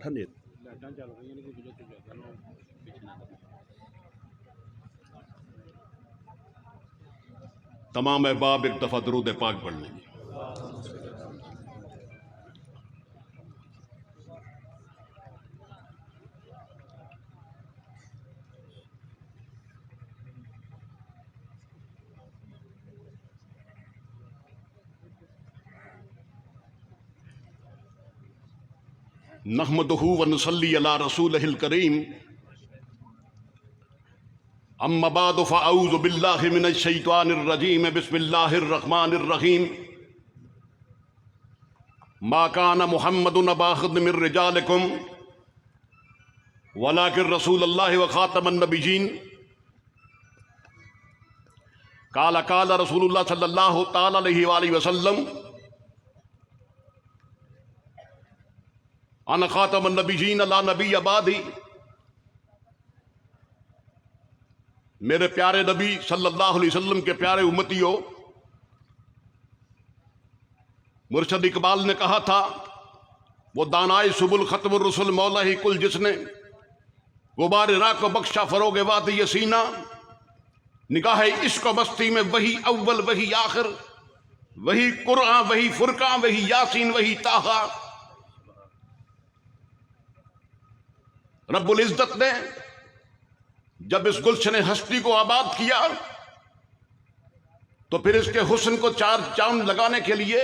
ठंडे तमाम अहबाब एक दफा दरूद पाक पढ़ लेंगे। नहमदुहु व नुसल्ली अला रसूलिहिल करीम अम्मा बाद फ़अऊज़ु बिल्लाहि मिनश शैतानिर रजीम बिस्मिल्लाहिर रहमानिर रहीम मा काना मुहम्मदुन अबा अहद मिर रिजालिकुम वलाकिन रसूलुल्लाहि व खातमन नबिय्यीन काला काला रसूलुल्लाह सल्लल्लाहु तआला अलैहि वसल्लम अन खातमन नबिय्यीन ला नबी अबादी। मेरे प्यारे नबी सल्लल्लाहु अलैहि वसल्लम के प्यारे उम्मतियों, मुर्शद इकबाल ने कहा था, वो दानाए सुबुल खत्मुर रसूल मौला ही कुल जिसने गुबार रा को बख्शा फरोगे वादी यसीना, निगाह इश्क मस्ती में वही अव्वल वही आखिर, वही कुरआन वही फुरकान वही यासीन वही ताहा। रब्बुल इज्जत ने जब इस गुलशन हस्ती को आबाद किया तो फिर इसके हुस्न को चार चांद लगाने के लिए,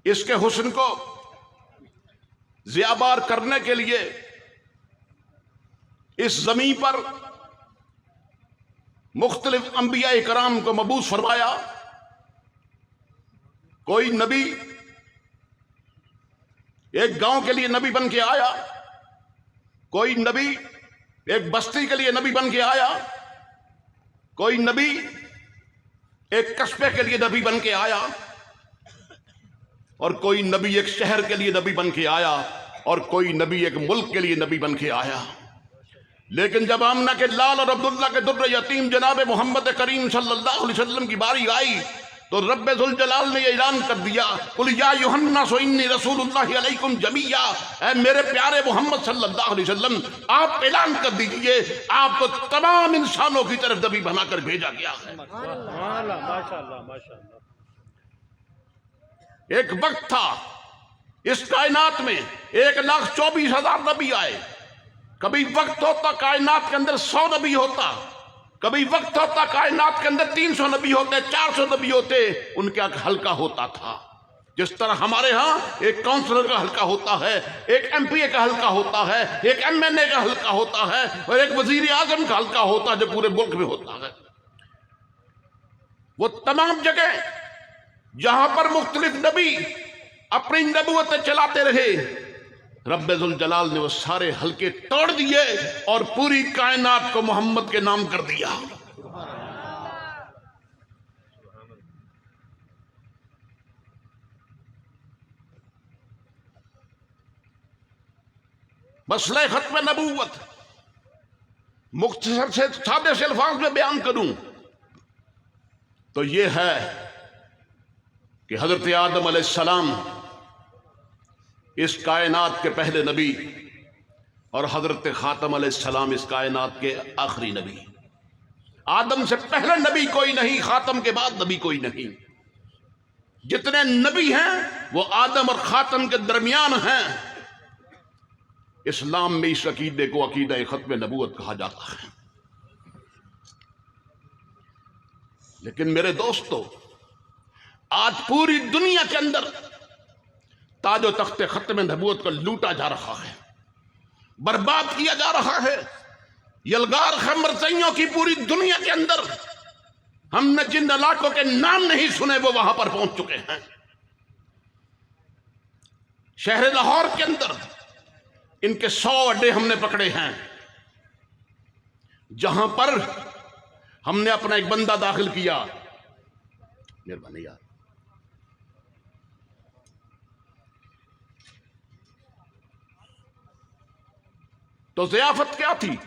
इसके हुस्न को ज़ियाबार करने के लिए इस ज़मीन पर मुख्तलिफ अंबिया इकराम को मबूस फरमाया। कोई नबी एक गांव के लिए नबी बन के आया, कोई नबी एक बस्ती के लिए नबी बन के आया, कोई नबी एक कस्बे के लिए नबी बन के आया, और कोई नबी एक शहर के लिए नबी बन के आया, और कोई नबी एक मुल्क के लिए नबी बन के आया। लेकिन जब आमना के लाल और अब्दुल्ला के दुर्र यतीम जनाब मोहम्मद करीम सल्लल्लाहु अलैहि वसल्लम की बारी आई तो रब्बे जुल जलाल ने ऐलान कर दिया, कुल या युहन्नासु इन्नी रसूलुल्लाहि अलैकुम जमीया, ऐ मेरे प्यारे मोहम्मद सल्लल्लाहु अलैहि वसल्लम, आप ऐलान कर दीजिए आपको तमाम इंसानों की तरफ नबी बनाकर भेजा गया है। माशाअल्लाह माशाअल्लाह। एक वक्त था इस कायनात में 1,24,000 नबी आए। कभी वक्त होता कायनात के अंदर 100 नबी होता, कभी वक्त होता कायनात के अंदर 300 नबी होते, 400 नबी होते। उनका हल्का होता था जिस तरह हमारे यहाँ एक काउंसलर का हल्का होता है, एक एमपीए का हल्का होता है, एक एमएनए का हल्का होता है, और एक वजीर आजम का हल्का होता है जो पूरे मुल्क में होता है। वो तमाम जगह जहां पर मुख्तलिफ नबी अपनी नबूवत चलाते रहे, रब्बुल जलाल ने वो सारे हल्के तोड़ दिए और पूरी कायनात को मोहम्मद के नाम कर दिया। मसले खत्म नबूवत मुख्तसर से सादे से अल्फाज में बयान करूं तो ये है कि हजरत आदम अलैहिस्सलाम इस कायनात के पहले नबी और हजरत खातम अलैहिस्सलाम इस कायनात के आखिरी नबी। आदम से पहले नबी कोई नहीं, खातम के बाद नबी कोई नहीं। जितने नबी हैं वो आदम और खातम के दरमियान हैं। इस्लाम में इस अकीदे को अकीदा खत्म नबूवत कहा जाता है। लेकिन मेरे दोस्तों, आज पूरी दुनिया के अंदर ताजो तख्ते खत्म नबूवत को लूटा जा रहा है, बर्बाद किया जा रहा है। यलगार खमरसइयों की पूरी दुनिया के अंदर हमने जिन इलाकों के नाम नहीं सुने वो वहां पर पहुंच चुके हैं। शहर लाहौर के अंदर इनके 100 अड्डे हमने पकड़े हैं, जहां पर हमने अपना एक बंदा दाखिल किया। मेहरबानी यार, तो ज़ियाफत क्या थी?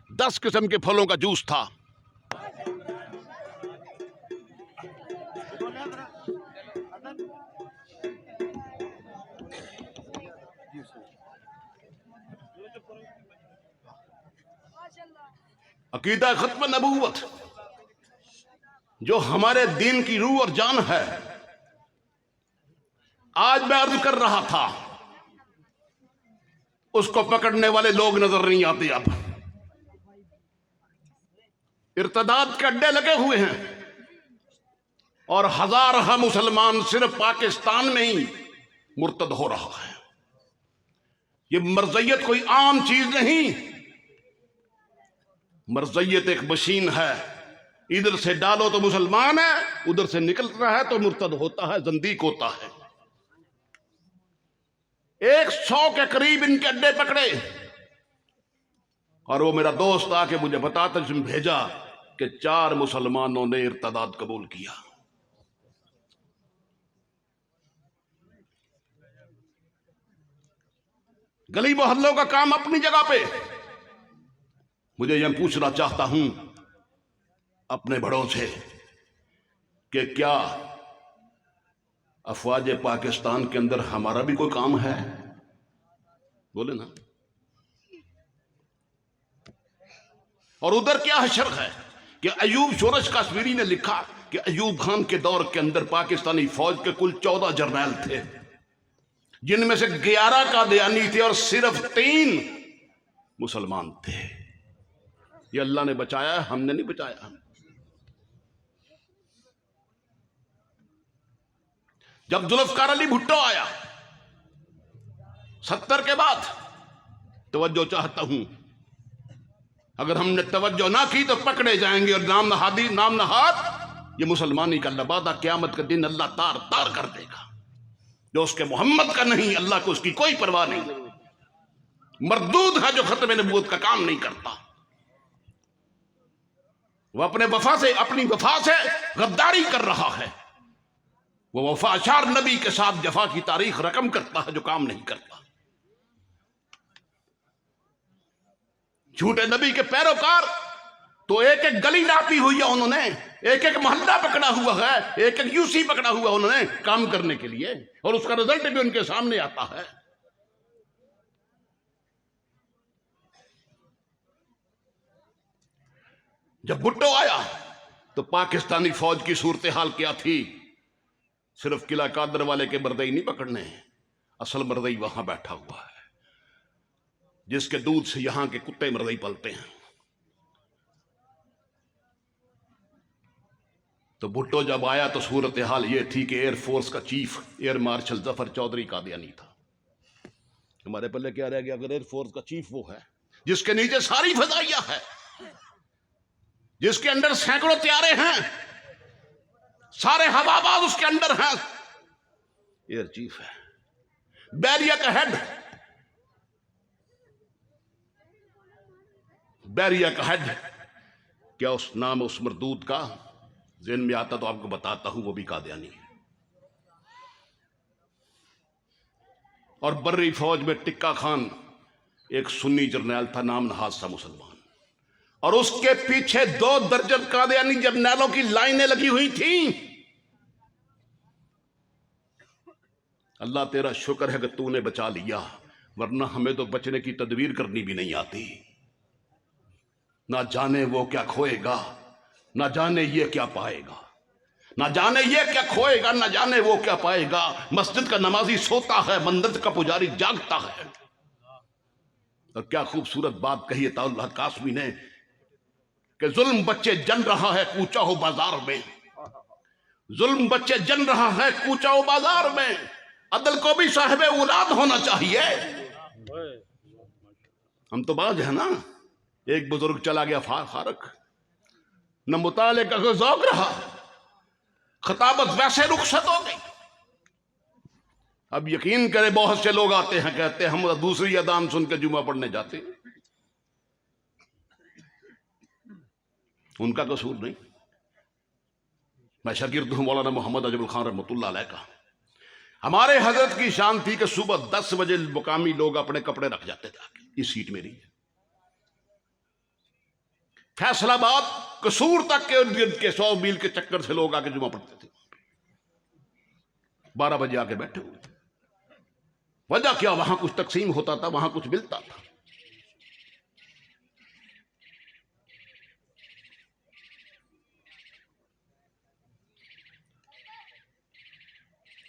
10 किस्म के फलों का जूस था। अकीदा खत्म नबूवत जो हमारे दीन की रूह और जान है। आज मैं अर्ज कर रहा था, उसको पकड़ने वाले लोग नजर नहीं आते। अब इर्तदाद के अड्डे लगे हुए हैं और हजार मुसलमान सिर्फ पाकिस्तान में ही मुर्तद हो रहा है। ये मर्ज़ियत कोई आम चीज नहीं, मर्ज़ियत एक मशीन है। इधर से डालो तो मुसलमान है, उधर से निकल रहा है तो मुर्तद होता है, जंदीक होता है। 100 के करीब इनके अड्डे पकड़े और वो मेरा दोस्त आके मुझे बताता, जिसमें भेजा कि 4 मुसलमानों ने इर्तदाद कबूल किया। गली मोहल्लों का काम अपनी जगह पे। मुझे यह पूछना चाहता हूं अपने बड़ों से कि क्या अफवाज पाकिस्तान के अंदर हमारा भी कोई काम है? बोले ना। और उधर क्या हशर है कि अयूब शोरश काश्मीरी ने लिखा कि अयूब खान के दौर के अंदर पाकिस्तानी फौज के कुल 14 जर्नैल थे, जिनमें से 11 कादियानी थे और सिर्फ 3 मुसलमान थे। ये अल्लाह ने बचाया, हमने नहीं बचाया। जब जुल्फकार अली भुट्टो आया 70 के बाद, तवज्जो चाहता हूं, अगर हमने तवज्जो ना की तो पकड़े जाएंगे और नाम नहाद ये मुसलमानी का लबादा क़यामत के दिन अल्लाह तार तार कर देगा। जो उसके मोहम्मद का नहीं, अल्लाह को उसकी कोई परवाह नहीं। मरदूद है जो खत्म नबूवत का काम नहीं करता। वो अपने वफा से, अपनी वफा से गद्दारी कर रहा है। वो वफाचार नबी के साथ जफा की तारीख रकम करता है जो काम नहीं करता। झूठे नबी के पैरोकार तो एक एक गली नापी हुई है उन्होंने, एक एक मोहल्ला पकड़ा हुआ है, एक एक यूसी पकड़ा हुआ उन्होंने काम करने के लिए, और उसका रिजल्ट भी उनके सामने आता है। जब भुट्टो आया तो पाकिस्तानी फौज की सूरत हाल क्या थी? सिर्फ किला कादर वाले के मर्दई नहीं पकड़ने, असल मर्दई वहां बैठा हुआ है जिसके दूध से यहां के कुत्ते मर्दई पलते हैं। तो भुट्टो जब आया तो सूरत हाल यह थी कि एयरफोर्स का chief air marshal Zafar Chaudhry Qadiani था। हमारे पल्ले क्या रह गया अगर एयरफोर्स का चीफ वो है जिसके नीचे सारी फजाइया है, जिसके अंदर सैकड़ों त्यारे हैं, सारे हवाबाज उसके अंदर हैं। एयर चीफ है, बैरिया का हेड, बैरिया का हेड। क्या उस नाम उस मरदूद का ज़हन में आता तो आपको बताता हूं, वो भी कादियानी है। और बर्री फौज में टिक्का खान एक सुन्नी जर्नैल था, नाम नहाज सा मुसलमान, और उसके पीछे 2 दर्जन कादियानी जर्नैलों की लाइनें लगी हुई थी। अल्लाह तेरा शुक्र है कि तूने बचा लिया, वरना हमें तो बचने की तदबीर करनी भी नहीं आती। ना जाने वो क्या खोएगा, ना जाने ये क्या पाएगा, ना जाने ये क्या खोएगा, ना जाने वो क्या पाएगा। मस्जिद का नमाजी सोता है, मंदिर का पुजारी जागता है। और क्या खूबसूरत बात कही है ताउल्लाह कासमी ने कि जुल्म बच्चे जन रहा है कूचा हो बाजार में, जुल्म बच्चे जन रहा है कूचा हो बाजार में। अदल को भी साहिब औलाद होना चाहिए। हम तो बाज है ना। एक बुजुर्ग चला गया फारक, न मुताले का कोई ज़ौक़ रहा, खताबत वैसे रुखसत हो गई। अब यकीन करे बहुत से लोग आते हैं, कहते हैं हम दूसरी अदान सुन के जुमा पढ़ने जाते हैं। उनका कसूर नहीं। मैं शागिर्द हूं मौलाना मोहम्मद अजमुल खान रहमतुल्लाह अलैह का। हमारे हजरत की शान थी कि सुबह 10 बजे मुकामी लोग अपने कपड़े रख जाते थे। इस सीट मेरी है, फैसलाबाद कसूर तक के इर्द गिर्द के 100 मील के चक्कर से लोग आके जुमा पढ़ते थे। 12 बजे आके बैठे हुए थे। वजह क्या? वहां कुछ तकसीम होता था, वहां कुछ मिलता था।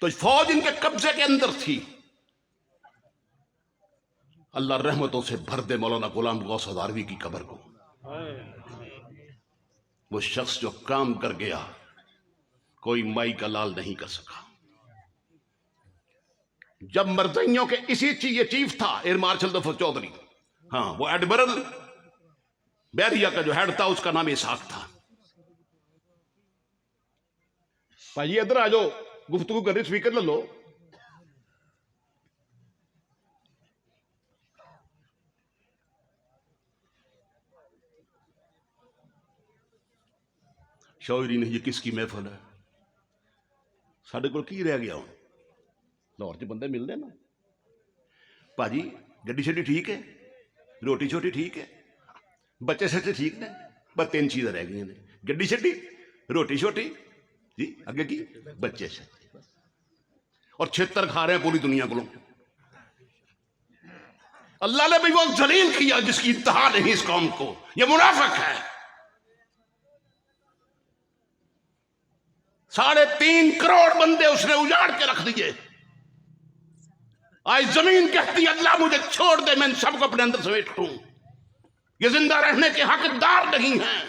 तो फौज इनके कब्जे के अंदर थी। अल्लाह रहमतों से भर दे मौलाना गुलाम गौस हज़ारवी की कब्र को। वो शख्स जो काम कर गया कोई माई का लाल नहीं कर सका। जब मर्दइयों के इसी ये चीफ था एयर मार्शल जफर चौधरी, हाँ वो एडमिरल बैरिया का जो हेड था उसका नाम इसहाक था। भाई इधर आ जाओ, गुफ्तगू कर रही, स्पीकर ले लो। शौरी नहीं, ये किसकी महफल है? साढ़े को की रह गया हूं? लाहौर च बंदे मिलते ना। भाजी गड्डी शड्डी ठीक है, रोटी छोटी ठीक है, बच्चे सच्चे ठीक ने, पर तीन चीज़ें रह गई ने, गड्डी शड्डी, रोटी छोटी जी, अगे की बच्चे सच्चे, और छितर खा रहे हैं पूरी दुनिया को। अल्लाह ने भी वो जलील किया जिसकी इंतहा नहीं इस कौम को। ये मुनाफिक है। 3.5 करोड़ बंदे उसने उजाड़ के रख दिए। आज जमीन कहती है अल्लाह मुझे छोड़ दे, मैं इन सबको अपने अंदर समेट लूं। ये जिंदा रहने के हकदार नहीं हैं।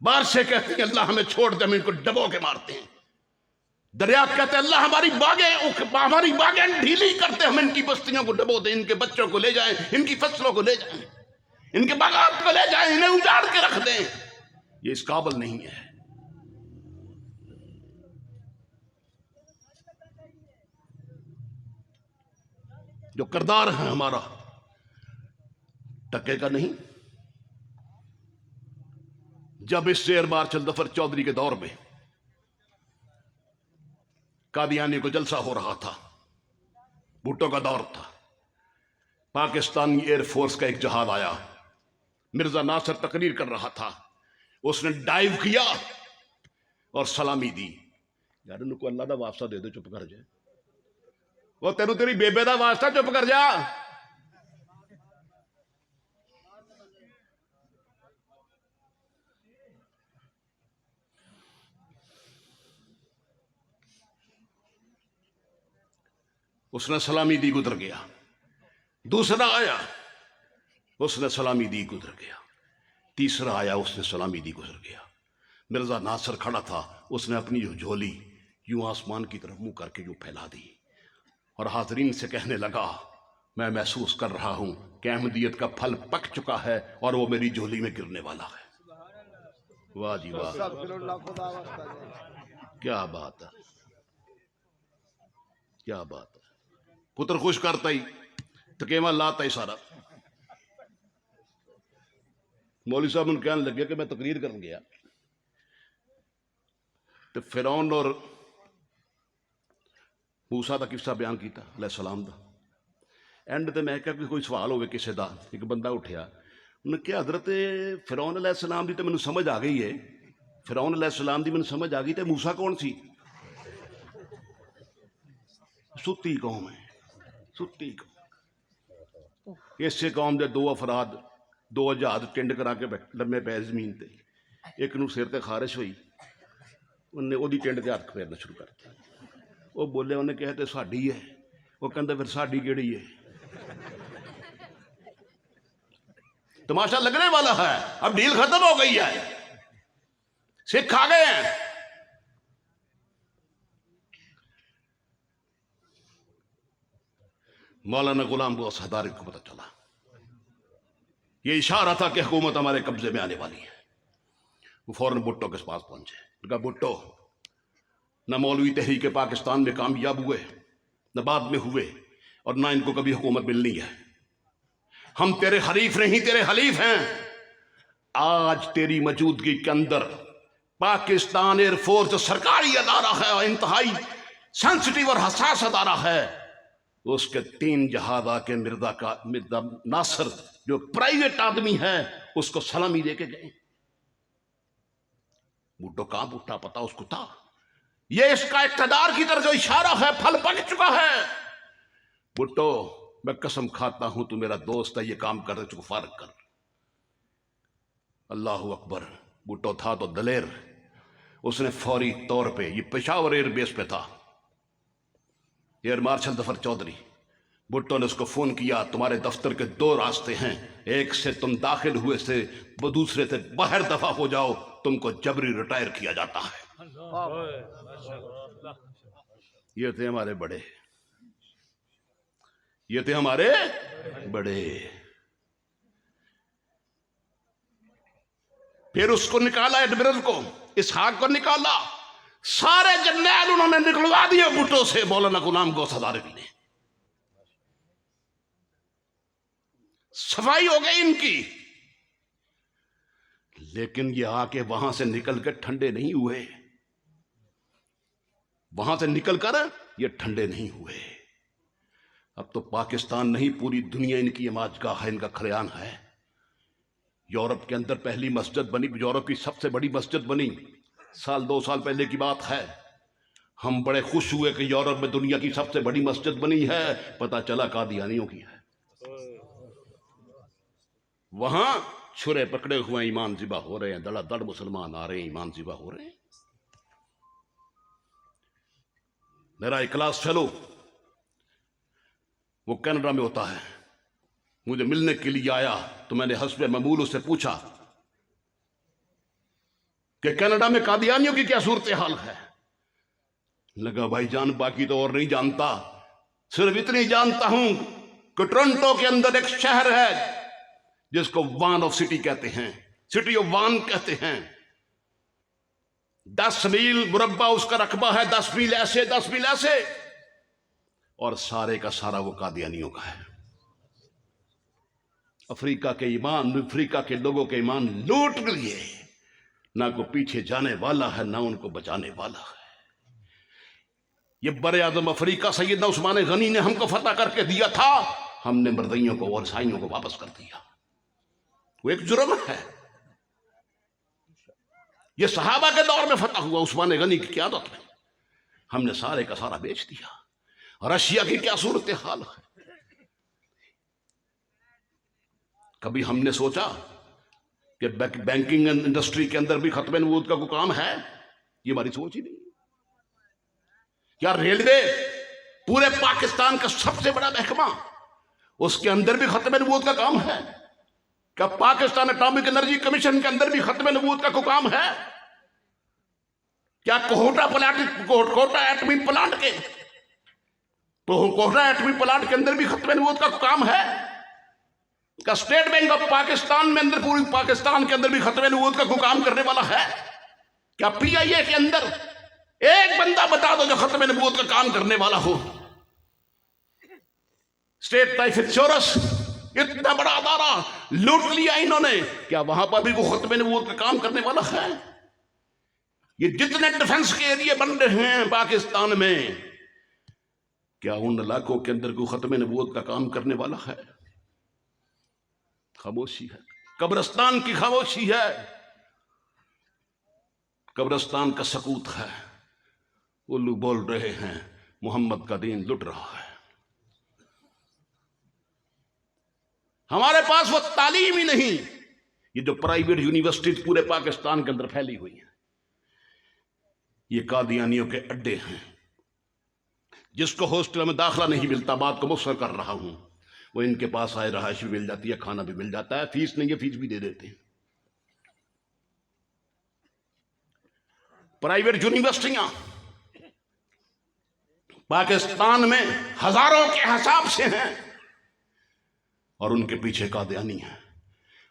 बारिशें कहती हैं अल्लाह हमें छोड़ दे, हम इनको डबो के मारते हैं। दरिया कहते हैं अल्लाह हमारी बागें ढीली करते, हम इनकी बस्तियों को डबो दें, इनके बच्चों को ले जाएं, इनकी फसलों को ले जाएं, इनके बागात को ले जाएं, इन्हें उजाड़ के रख दें। ये इस काबिल नहीं है। जो किरदार है हमारा टके का नहीं। जब इस एयर मार्शल जफर चौधरी के दौर में कादियानी को जलसा हो रहा था, भुट्टो का दौर था, पाकिस्तानी एयरफोर्स का एक जहाज आया, मिर्जा नासिर तकरीर कर रहा था, उसने डाइव किया और सलामी दी। यार उनको अल्लाह का वास्ता दे दो, चुप कर जाए। वो तेरू तेरी बेबे का वास्ता, चुप कर जा। उसने सलामी दी, गुजर गया। दूसरा आया, उसने सलामी दी, गुजर गया। तीसरा आया, उसने सलामी दी, गुजर गया। मिर्जा नासिर खड़ा था, उसने अपनी जो झोली यूं आसमान की तरफ मुंह करके यूं फैला दी और हाजरीन से कहने लगा, मैं महसूस कर रहा हूं कि अहमदियत का फल पक चुका है और वो मेरी झोली में गिरने वाला है। वाह जी वाह, क्या बात है, क्या बात है। पुत्र खुश करता ही, तकेवा लाता ही सारा। मौलवी साहब उन्हें कहने लगे कि मैं तकरीर कर गया तो फिरौन और मूसा का किस्सा बयान किया अलैहिस्सलाम दा। एंड ते मैं क्या कोई सवाल होवे किसी का, एक बंदा उठिया, उन्हें क्या हजरत फिरौन अलैहिस्सलाम दी तो मैनू समझ आ गई है, फिरौन अलैहिस्सलाम दी मैनू समझ आ गई, तो मूसा कौन सी? सुत्ती कौम है, सुत्ती कौम। इसे कौम के 2 अफराद 2 जहाज टिंड करा के लम्मे पै जमीन ते, एक नूं सिर ते खारिश हुई, उन्हें ओदी टिंड ते हथ फेरना शुरू कर दिया। वो बोले, उन्हें कहा तो साड़ी है, वो कहता फिर साड़ी केड़ी है? तमाशा लगने वाला है, अब डील खत्म हो गई है, सिख आ गए हैं। मौलाना गुलाम गौस हज़ारवी को पता चला, ये इशारा था कि हुकूमत हमारे कब्जे में आने वाली है। वो फौरन भुट्टो के पास पहुंचे, उनका भुट्टो न मौलवी तहरीक पाकिस्तान में कामयाब हुए, न बाद में हुए, और ना इनको कभी हुकूमत मिलनी है। हम तेरे हरीफ नहीं, तेरे हलीफ हैं। आज तेरी मौजूदगी के अंदर पाकिस्तान एयरफोर्स सरकारी अदारा है और इंतहाई सेंसिटिव और हसास अदारा है, उसके 3 जहाज आके मिर्जा नासिर जो प्राइवेट आदमी है उसको सलामी देके गए। भुट्टो कहां भुट्टा पता उसको था, ये इसका इक़्तिदार की तरफ जो इशारा है फल पक चुका है। भुट्टो मैं कसम खाता हूं तू मेरा दोस्त है, ये काम कर, तुझको फारग कर। अल्लाहु अकबर। भुट्टो था तो दलेर, उसने फौरी तौर पे, ये पेशावर एयरबेस पे था, एयर मार्शल जफर चौधरी, भुट्टो ने उसको फोन किया, तुम्हारे दफ्तर के 2 रास्ते हैं, एक से तुम दाखिल हुए से, वो दूसरे से बाहर दफा हो जाओ, तुमको जबरी रिटायर किया जाता है। ये थे हमारे बड़े, ये थे हमारे बड़े। फिर उसको निकाला, एडमिरल को, इसहाक को निकाला, सारे जर्नैल उन्होंने निकलवा दिए भुट्टो से, मौलाना गुलाम गौस हज़ारवी ने। सफाई हो गई इनकी। लेकिन ये आके वहां से निकल कर ठंडे नहीं हुए, वहां से निकलकर ये ठंडे नहीं हुए। अब तो पाकिस्तान नहीं, पूरी दुनिया इनकी इमाजगाह है, इनका खलियान है। यूरोप के अंदर पहली मस्जिद बनी, यूरोप की सबसे बड़ी मस्जिद बनी, 2 साल पहले की बात है। हम बड़े खुश हुए कि यूरोप में दुनिया की सबसे बड़ी मस्जिद बनी है, पता चला कादियानियों की है। वहां छुरे पकड़े हुए ईमान ज़िबा हो रहे हैं, धड़ाधड़ मुसलमान आ रहे हैं, ईमान ज़िबा हो रहे हैं। मेरा एक क्लास फेलो, वो कनाडा में होता है, मुझे मिलने के लिए आया, तो मैंने हस्बे मामूल उससे पूछा कि कनाडा में कादियानियों की क्या सूरत हाल है। लगा भाईजान बाकी तो और नहीं जानता, सिर्फ इतनी जानता हूं कि टोरंटो के अंदर एक शहर है जिसको वान ऑफ सिटी कहते हैं, सिटी ऑफ वान कहते हैं। 10 मील मुरब्बा उसका रकबा है, 10 मील ऐसे, 10 मील ऐसे, और सारे का सारा वो कादियानियों का है। अफ्रीका के ईमान, अफ्रीका के लोगों के ईमान लूट लिए, ना को पीछे जाने वाला है, ना उनको बचाने वाला है। ये बड़े आजम अफ्रीका सैयदना उस्मान गनी ने हमको फतह करके दिया था, हमने मर्दियों को और ईसाइयों को वापस कर दिया। वो एक जुर्म है। ये सहाबा के दौर में फतह हुआ, उस्मान गनी की क़यादत में, हमने सारे का सारा बेच दिया। रशिया की क्या सूरत हाल है। कभी हमने सोचा कि बैंकिंग इंडस्ट्री के अंदर भी खत्म नबूवत का कोई काम है? ये हमारी सोच ही नहीं। क्या रेलवे, पूरे पाकिस्तान का सबसे बड़ा महकमा, उसके अंदर भी खत्म नबूवत का काम है? क्या पाकिस्तान एटॉमिक एनर्जी कमीशन के अंदर भी खत्म नबूवत का कोई काम है? क्या कोटा एटमी प्लांट के, तो कोटा एटमी प्लांट के अंदर भी खत्म नबूवत का काम है? क्या स्टेट बैंक ऑफ पाकिस्तान में अंदर, पूरी पाकिस्तान के अंदर भी खत्म नबूवत का कोई काम करने वाला है? क्या PIA के अंदर एक बंदा बता दो जो खत्म नबूवत का काम करने वाला हो? स्टेट लाइफ इंश्योरेंस, इतना बड़ा अदारा लूट लिया इन्होंने, क्या वहां पर भी कोई खत्म नबूवत का काम करने वाला है? ये जितने डिफेंस के एरिया बन रहे हैं पाकिस्तान में, क्या उन इलाकों के अंदर कोई खत्म नबूवत का काम करने वाला है? खामोशी है, कब्रिस्तान की खामोशी है, कब्रिस्तान का सकूत है। उल्लू बोल रहे हैं, मोहम्मद का दीन लुट रहा है। हमारे पास वो तालीम ही नहीं। ये जो प्राइवेट यूनिवर्सिटी पूरे पाकिस्तान के अंदर फैली हुई है, ये कादियानियों के अड्डे हैं। जिसको हॉस्टल में दाखिला नहीं मिलता, बात को मुख्तर कर रहा हूं, वो इनके पास आए, रहायश भी मिल जाती है, खाना भी मिल जाता है, फीस नहीं है, फीस भी दे देते हैं। प्राइवेट यूनिवर्सिटियां पाकिस्तान में हजारों के हिसाब से हैं, और उनके पीछे कादियानी है।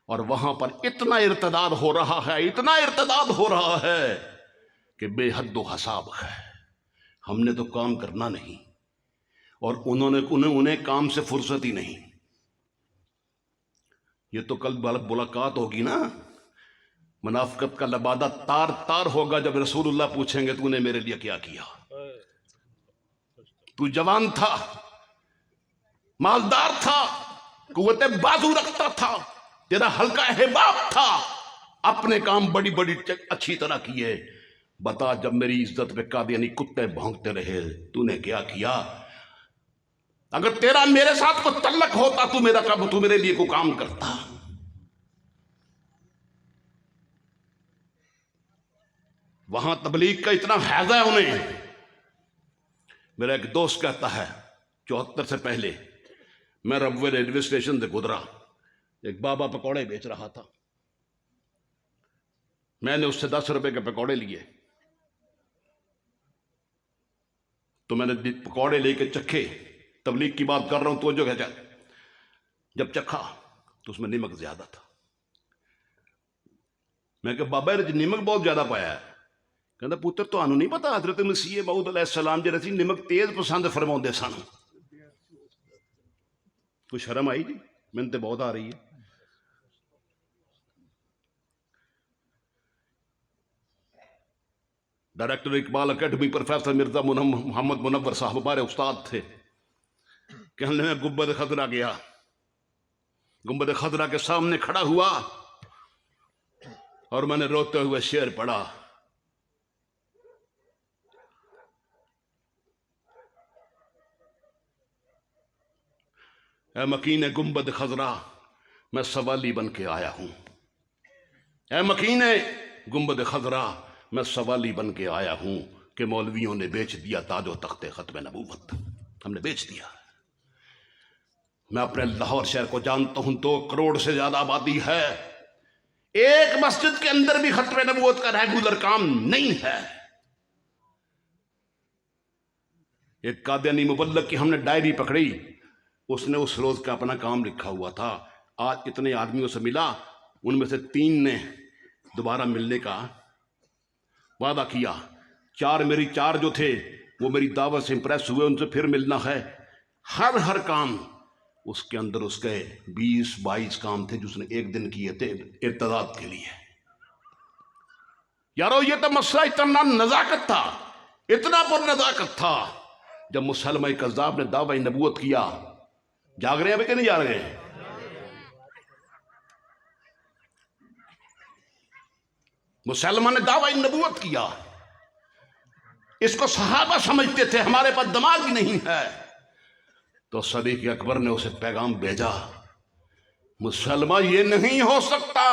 और वहां पर इतना इर्तदाद हो रहा है, इतना इर्तदाद हो रहा है कि बेहद हिसाब है। हमने तो काम करना नहीं, और उन्हें काम से फुर्सत ही नहीं। ये तो कल मुलाकात होगी ना, मुनाफिकत का लबादा तार तार होगा जब रसूलुल्लाह पूछेंगे तूने मेरे लिए क्या किया? तू जवान था, मालदार था, कुव्वते बाजू रखता था, तेरा हल्का अहबाब था, अपने काम बड़ी बड़ी अच्छी तरह किए। बता, जब मेरी इज्जत पे कादियानी कुत्ते भौंकते रहे, तूने क्या किया? अगर तेरा मेरे साथ कोई तल्लक होता, तू मेरे लिए कोई काम करता। वहां तबलीग का इतना हैजा है उन्हें। मेरा एक दोस्त कहता है 74 से पहले मैं रबवे रेलवे स्टेशन से गुजरा, एक बाबा पकौड़े बेच रहा था। मैंने उससे 10 रुपए के पकौड़े लिए, तो मैंने पकौड़े लेके चखे। तबलीग की बात कर रहा हूं तो जो है, जब चखा तो उसमें नमक ज्यादा था। मैं कहा बाबा नमक बहुत ज्यादा पाया है। कहता पुत्र ਤੁਹਾਨੂੰ नहीं पता हजरत मसीह मऊद अलैहिस्सलाम ਜਿਹੜੇ ਸੀ नमक तेज पसंद फरमाਉਂਦੇ सन। कोई शर्म आई जी? मैंने तो बहुत आ रही है। Director Iqbal academy professor Mirza Mohammad Munawwar साहब हमारे उस्ताद थे। कहने में गुंबद खजरा गया, गुंबद खजरा के सामने खड़ा हुआ और मैंने रोते हुए शेर पढ़ा, ऐ मकीन गुंबद खजरा मैं सवाली बन के आया हूं। ऐ मकीन गुंबद खजरा मैं सवाली बन के आया हूं कि मौलवियों ने बेच दिया ताजो तख्ते खत्म नबूवत, हमने बेच दिया। मैं अपने लाहौर शहर को जानता हूं, 2 करोड़ से ज्यादा आबादी है, एक मस्जिद के अंदर भी खत्म नबूवत का रेगुलर काम नहीं है। एक कादियानी मुबल्लग की हमने डायरी पकड़ी, उसने उस रोज का अपना काम लिखा हुआ था। आज इतने आदमियों से मिला, उनमें से 3 ने दोबारा मिलने का वादा किया, 4 जो थे वो मेरी दावत से इंप्रेस हुए, उनसे फिर मिलना है। हर काम उसके अंदर उसके 20-22 काम थे जो उसने एक दिन किए थे इर्तदाद के लिए। यारो ये तो मसला इतना नजाकत था, इतना पर नजाकत था। जब मुसलमान कज़्ज़ाब ने दावा नबूवत किया, जाग रहे हैं कि नहीं जाग रहे हैं? मुसलमान ने दावा नबूवत किया, इसको सहाबा समझते थे, हमारे पास दिमाग ही नहीं है। तो सदीक अकबर ने उसे पैगाम भेजा, मुसलमान ये नहीं हो सकता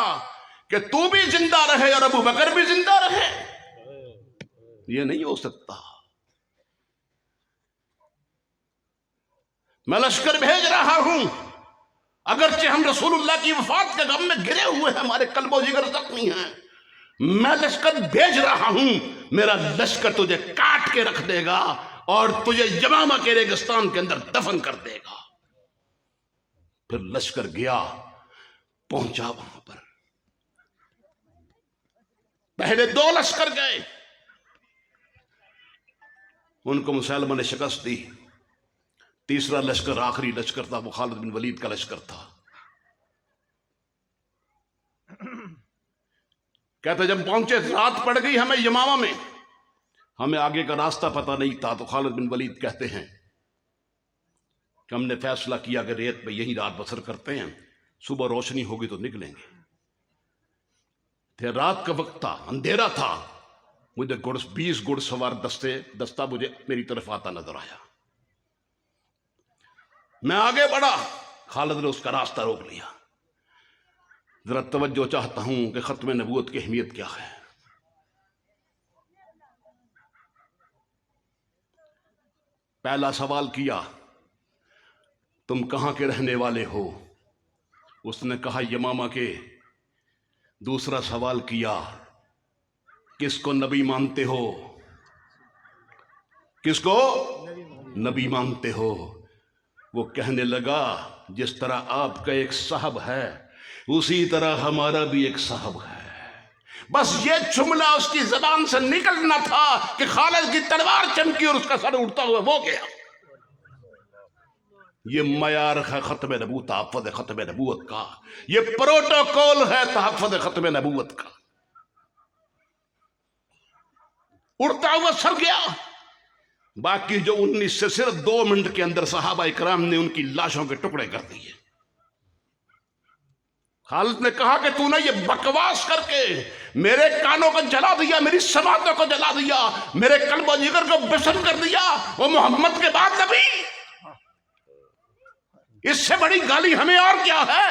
कि तू भी जिंदा रहे और अबू बकर भी जिंदा रहे, ये नहीं हो सकता। मैं लश्कर भेज रहा हूं, अगरचे हम रसूलुल्लाह की वफात के गम में गिरे हुए हैं, हमारे कल्बो जिगर जख्मी हैं, मैं लश्कर भेज रहा हूं, मेरा लश्कर तुझे काट के रख देगा और तुझे यमामा के रेगिस्तान के अंदर दफन कर देगा। फिर लश्कर गया, पहुंचा वहां पर। पहले 2 लश्कर गए, उनको मुसलमान ने शिकस्त दी। तीसरा लश्कर आखिरी लश्कर था, वो खालिद बिन वलीद का लश्कर था। कहते जब पहुंचे रात पड़ गई हमें यमामा में, हमें आगे का रास्ता पता नहीं था। तो खालिद बिन वलीद कहते हैं कि हमने फैसला किया कि रेत पे यही रात बसर करते हैं, सुबह रोशनी होगी तो निकलेंगे। फिर रात का वक्त था, अंधेरा था, मुझे 20 घुड़सवार दस्ता मुझे मेरी तरफ आता नजर आया। मैं आगे बढ़ा, खालिद ने उसका रास्ता रोक लिया। जरा तवज्जो चाहता हूं कि खत्म नबूवत की अहमियत क्या है। पहला सवाल किया, तुम कहां के रहने वाले हो? उसने कहा यमामा के। दूसरा सवाल किया, किसको नबी मानते हो? किसको नबी मानते हो? वो कहने लगा, जिस तरह आपका एक साहब है उसी तरह हमारा भी एक साहब है। बस ये जुमला उसकी जबान से निकलना था कि खालिद की तलवार चमकी और उसका सर उड़ता हुआ वो गया। ये मयार है खत्म नबूवत, तहफ़्फ़ुज़ खत्म नबूवत का, ये प्रोटोकॉल है तहफ़्फ़ुज़ खत्म नबूवत का। उड़ता हुआ सर गया। बाकी जो 19 से सिर्फ 2 मिनट के अंदर सहाबा इकराम ने उनकी लाशों के टुकड़े कर दिए। खालिद ने कहा कि तूने ये बकवास करके मेरे कानों को जला दिया, मेरी समातों को जला दिया, मेरे कल्ब जिगर को बेसन कर दिया, वो मोहम्मद के बाद नबी, इससे बड़ी गाली हमें और क्या है?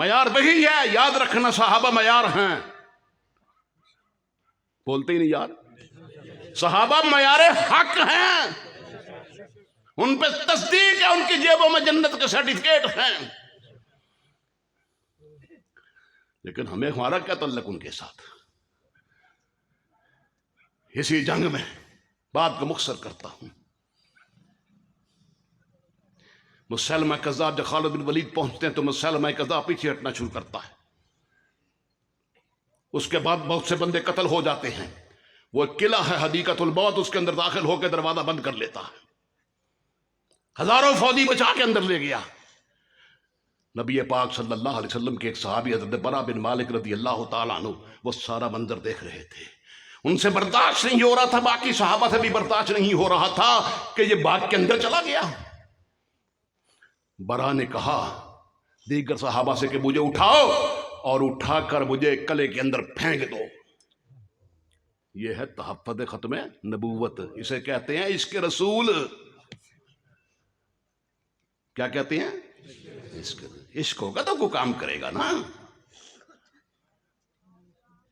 मयार वही है, याद रखना सहाबा मयार हैं। बोलते ही नहीं यार, सहाबा मयारे हक हैं, उन पे तस्दीक है, उनकी जेबों में जन्नत के सर्टिफिकेट हैं। लेकिन हमें हमारा क्या तल्लक उनके साथ। इसी जंग में बात को मुख्तसर करता हूं। मुसलमा कज़्ज़ाब जब खालिद बिन वलीद पहुंचते हैं तो मुसलमा कज़्ज़ाब पीछे हटना शुरू करता है। उसके बाद बहुत से बंदे कत्ल हो जाते हैं। वो किला है हदीकतुल मौत, उसके अंदर दाखिल होकर दरवाजा बंद कर लेता है। हजारों फौजी बचा के अंदर ले गया। नबी पाक सल्लल्लाहु अलैहि वसल्लम के एक सहाबी हज़रत बरा बिन मालिक रज़ी अल्लाह तआला अन्हु वो सारा मंजर देख रहे थे। उनसे बर्दाश्त नहीं हो रहा था, बाकी सहाबा से भी बर्दाश्त नहीं हो रहा था कि ये बाग के अंदर चला गया। बरा ने कहा दीगर सहाबा से कि मुझे उठाओ और उठाकर मुझे कले के अंदर फेंक दो। ये है तहफ़्फ़ुज़ ख़त्म नबूवत, इसे कहते हैं इश्क़ रसूल। क्या कहते हैं? इश्क होगा तो कोई काम करेगा ना।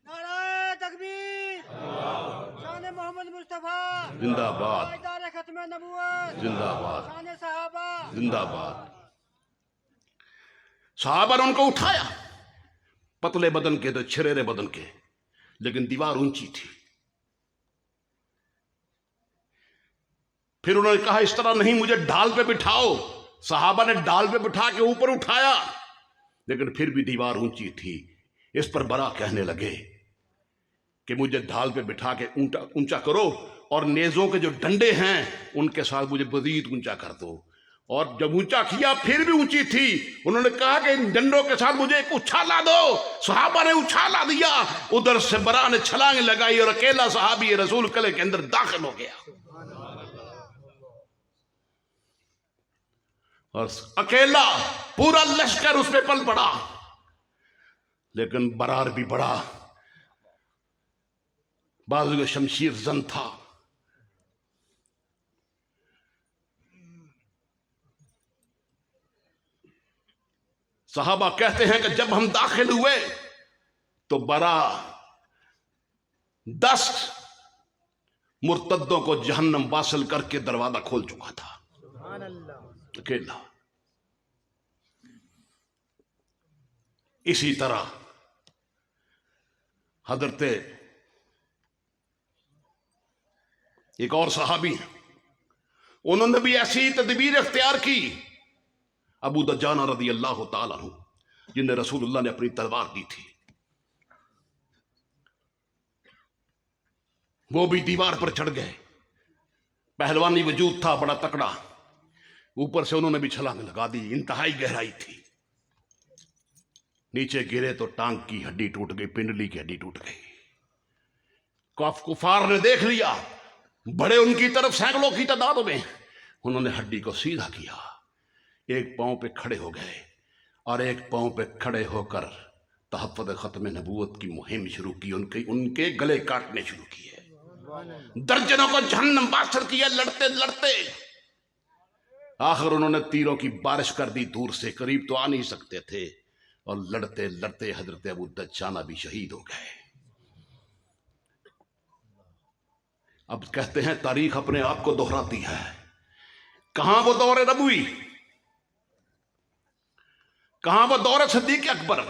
नाराए तकबीर, शान मोहम्मद मुस्तफा जिंदाबाद, ताजदार खत्म नबूवत जिंदाबाद, शान सहाबा जिंदाबाद। सहाबा ने उनको उठाया, पतले बदन के तो छिरेरे बदन के, लेकिन दीवार ऊंची थी। फिर उन्होंने कहा इस तरह नहीं, मुझे ढाल पे बिठाओ। सहाबा ने ढाल पे बिठा के ऊपर उठाया, लेकिन फिर भी दीवार ऊंची थी। इस पर बरा कहने लगे कि मुझे ढाल पे बिठा के ऊंचा करो और नेज़ों के जो डंडे हैं उनके साथ मुझे मज़ीद ऊंचा कर दो। और जब ऊंचा किया फिर भी ऊंची थी। उन्होंने कहा कि इन डंडों के साथ मुझे एक उछाला दो। सहाबा ने उछाला दिया, उधर से बरा ने छलांग लगाई और अकेला सहाबी रसूल किले के अंदर दाखिल हो गया। और अकेला पूरा लश्कर उस पे पल पड़ा। लेकिन बरार भी बड़ा बाजू का शमशीर जन था। सहाबा कहते हैं कि जब हम दाखिल हुए तो बरा 10 मुर्तद्दों को जहन्नम वासिल करके दरवाजा खोल चुका था, अकेला। इसी तरह हजरत एक और सहाबी, उन्होंने भी ऐसी तदबीर इख्तियार की। अबू दजाना रज़ी अल्लाह तआला अन्हु, जिन्हें रसूलुल्लाह ने अपनी तलवार दी थी, वो भी दीवार पर चढ़ गए। पहलवानी वजूद था बड़ा तकड़ा, ऊपर से उन्होंने भी छलांग लगा दी। इंतहाई गहराई थी। नीचे गिरे तो टांग की हड्डी टूट गई, पिंडली की हड्डी टूट गई। कुफार ने देख लिया, बड़े उनकी तरफ सैकड़ों की तादाद में। उन्होंने हड्डी को सीधा किया, एक पांव पे खड़े हो गए और एक पांव पे खड़े होकर तहफ़्फ़ुज़ ख़त्म नबूवत की मुहिम शुरू की। उनके गले काटने शुरू किए, दर्जनों को जहन्नम वासिल किया, लड़ते लड़ते आखिर उन्होंने तीरों की बारिश कर दी। दूर से, करीब तो आ नहीं सकते थे। और लड़ते लड़ते हजरत अबू दज्जाना भी शहीद हो गए। अब कहते हैं तारीख अपने आप को दोहराती है। कहां वो दौर नबवी, कहां वो दौर सिद्दीक़ अकबर,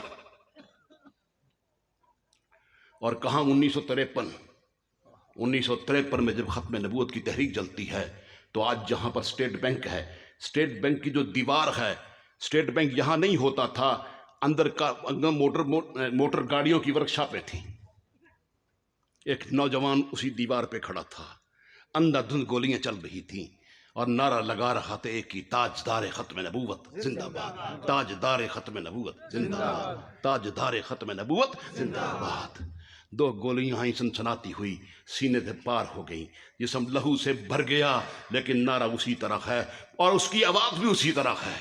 और कहां 1953 में जब खत्म नबूवत की तहरीक चलती है। तो आज जहां पर स्टेट बैंक है, स्टेट बैंक की जो दीवार है, स्टेट बैंक यहां नहीं होता था, अंदर का मोटर गाड़ियों की वर्कशॉप में थी। एक नौजवान उसी दीवार पे खड़ा था, अंधाधुंध गोलियां चल रही थी और नारा लगा रहा था एक ही, ताजदार खत्म नबूवत जिंदाबाद, ताजदार खत्म नबूवत जिंदाबाद, ताजदार खत्म नबूवत जिंदाबाद। 2 गोलियां आई सनसनाती हुई, सीने से पार हो गई, जिस्म लहू से भर गया, लेकिन नारा उसी तरह है और उसकी आवाज भी उसी तरह है।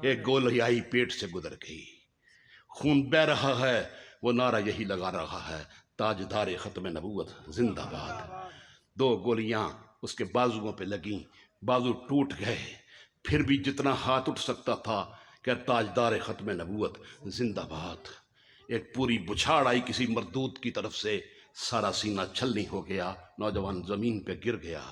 एक गोली आई, पेट से गुजर गई, खून बह रहा है, वो नारा यही लगा रहा है, ताजदार खत्म नबूवत जिंदाबाद। 2 गोलियां उसके बाजुओं पे लगी, बाजू टूट गए। फिर भी जितना हाथ उठ सकता था, क्या ताजदार ख़त्म नबूवत जिंदाबाद। एक पूरी बुछाड़ आई किसी मरदूत की तरफ से, सारा सीना छलनी हो गया, नौजवान ज़मीन पे गिर गया।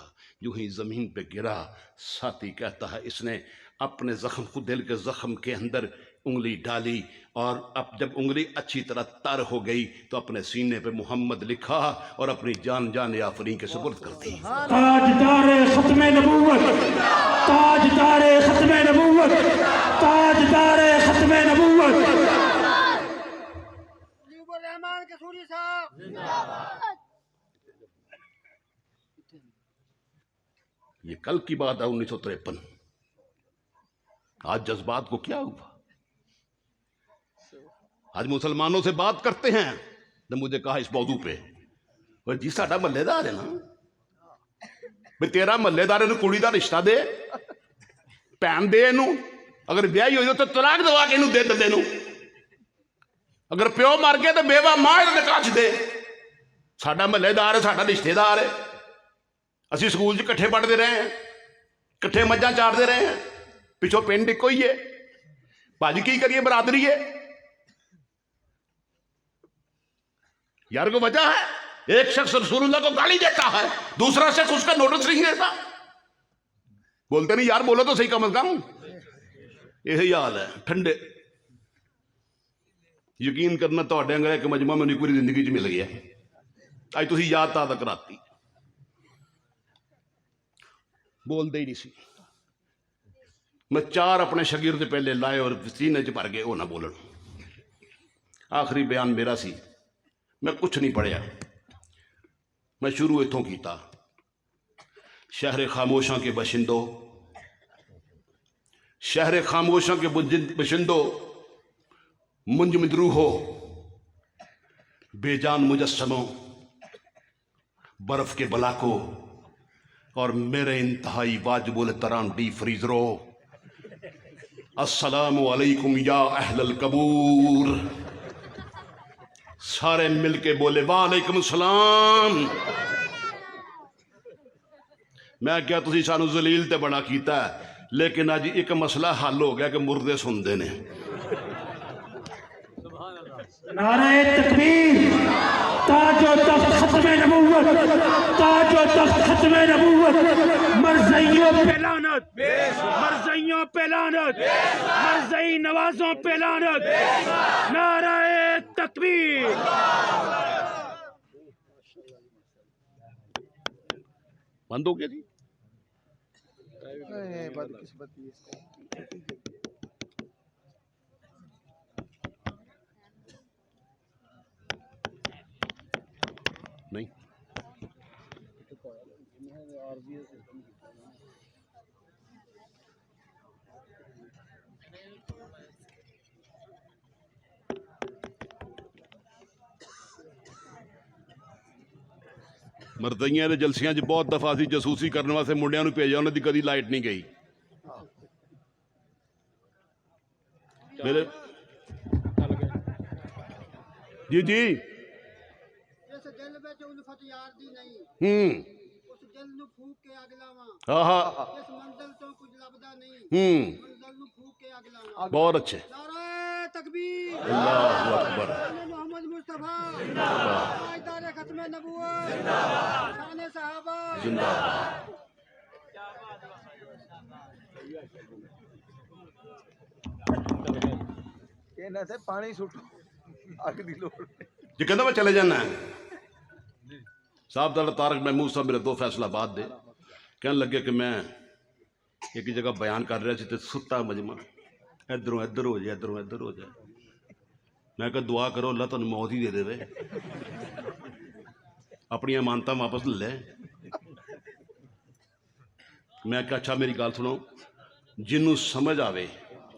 यूं ही ज़मीन पे गिरा, साथी कहता है इसने अपने ज़ख्म को, दिल के ज़ख्म के अंदर उंगली डाली, और अब जब उंगली अच्छी तरह तर हो गई तो अपने सीने पे मोहम्मद लिखा और अपनी जान जान आफरीन के सुपुर्द कर दी। ताजदारे खत्म नबूवत, ताजदारे खत्म नबूवत, ताजदारे खत्म नबूवत। मुजीबुर रहमान के सूरी साहब। ये कल की बात है 1953। आज जज्बात को क्या हुआ? आज मुसलमानों से बात करते हैं तो मुझे कहा इस मौजू पे, और जी साडा महल्लेदार है ना, भाई तेरा महल्लेदार इन्हू कुड़ी दा रिश्ता दे, भैन दे इनू, अगर ब्याही हुई तो तलाक दवा के इनू दे दे इनू, अगर प्यो मर गया तो बेवा मां इहदे कच दे। साडा महल्लेदार है, साडा रिश्तेदार है, असी स्कूल च कट्ठे पढ़ते रहे हैं, कट्ठे मज्जां चारते रहे हैं, पिछों पिंड इको ही है, भाजी की करिए बरादरी है यार। को वजह है, एक शख्स रसूलुल्लाह को गाली देता है, दूसरा शख्स उसका नोटिस नहीं देता। बोलते नहीं यार, बोलो तो सही कम अज कम। यही हाल है ठंडे। यकीन करना तो एक मजमा मैंने पूरी जिंदगी च मिल गया। अज तुम याद ताज़ा कराती। बोलते ही नहीं सी। मैं 4 अपने शगिर्द पहले लाए और सीने च भर गए, वो ना बोलन। आखिरी बयान मेरा सी, मैं कुछ नहीं पढ़िया, मैं शुरू इथों कीता। शहर खामोशों के बशिंदो, शहर खामोशों के बशिंदो, मुंजमद रूहो, बेजान मुजस्समों, बर्फ के बलाको, और मेरे इंतहाई वाजिबुल तराम डी फ्रीजरो, अस्सलामु अलैकुम या अहलल कबूर। सारे मिलके बोले वालेकुम सलाम। मैं क्या तुसी सानू जलील ते बड़ा कीता है, लेकिन अज एक मसला हल हो गया कि मुर्दे सुनते ने। नारे तकबीर, ताजो तख्त खत्म नबूवत, ताजो तख्त खत्म नबूवत। मरज़इयों पे लानत, मरज़इयों पे लानत, मरज़ई नवाजों पे लानत। नारे तकबीर। बंद हो गया जी। नहीं मरदइयां दे जलसियां च बहुत दफा असीं जसूसी करने वास्ते मुंडियां नूं भेजा, उन्हां दी कदी लाइट नहीं गई। मेरे जी जी जिस दिल विच उल्फत यार दी नहीं, उस दिल नूं फूक के अग लावां। हाँ हाँ जिस मंजिल तो कुछ लभदा नहीं, मंजिल नूं फूक के अग लावां। बहुत अच्छे। नारे तकबीर, अल्लाहु अकबर। शान मोहम्मद मुस्तफा जिंदाबाद, ताजदार खत्म नबूवत जिंदाबाद, शान सहाबा जिंदाबाद। कहना से पानी सुटो, अग दी लोड़। जी कहता मैं चले जाना है साहब। दादा तारक महमूद साहब मेरे 2 फैसलाबाद दे कहने लगे कि मैं एक जगह बयान कर रहा सी, सुता मजमा इधरों इधर हो जाए, इधरों इधर हो जाए। मैं कहा दुआ करो अल्लाह तुहानू मौत ही दे दे, अपनी अमानतां वापस ले ले। मैं कहा अच्छा मेरी गल सुनो, जिन्नू समझ आवे,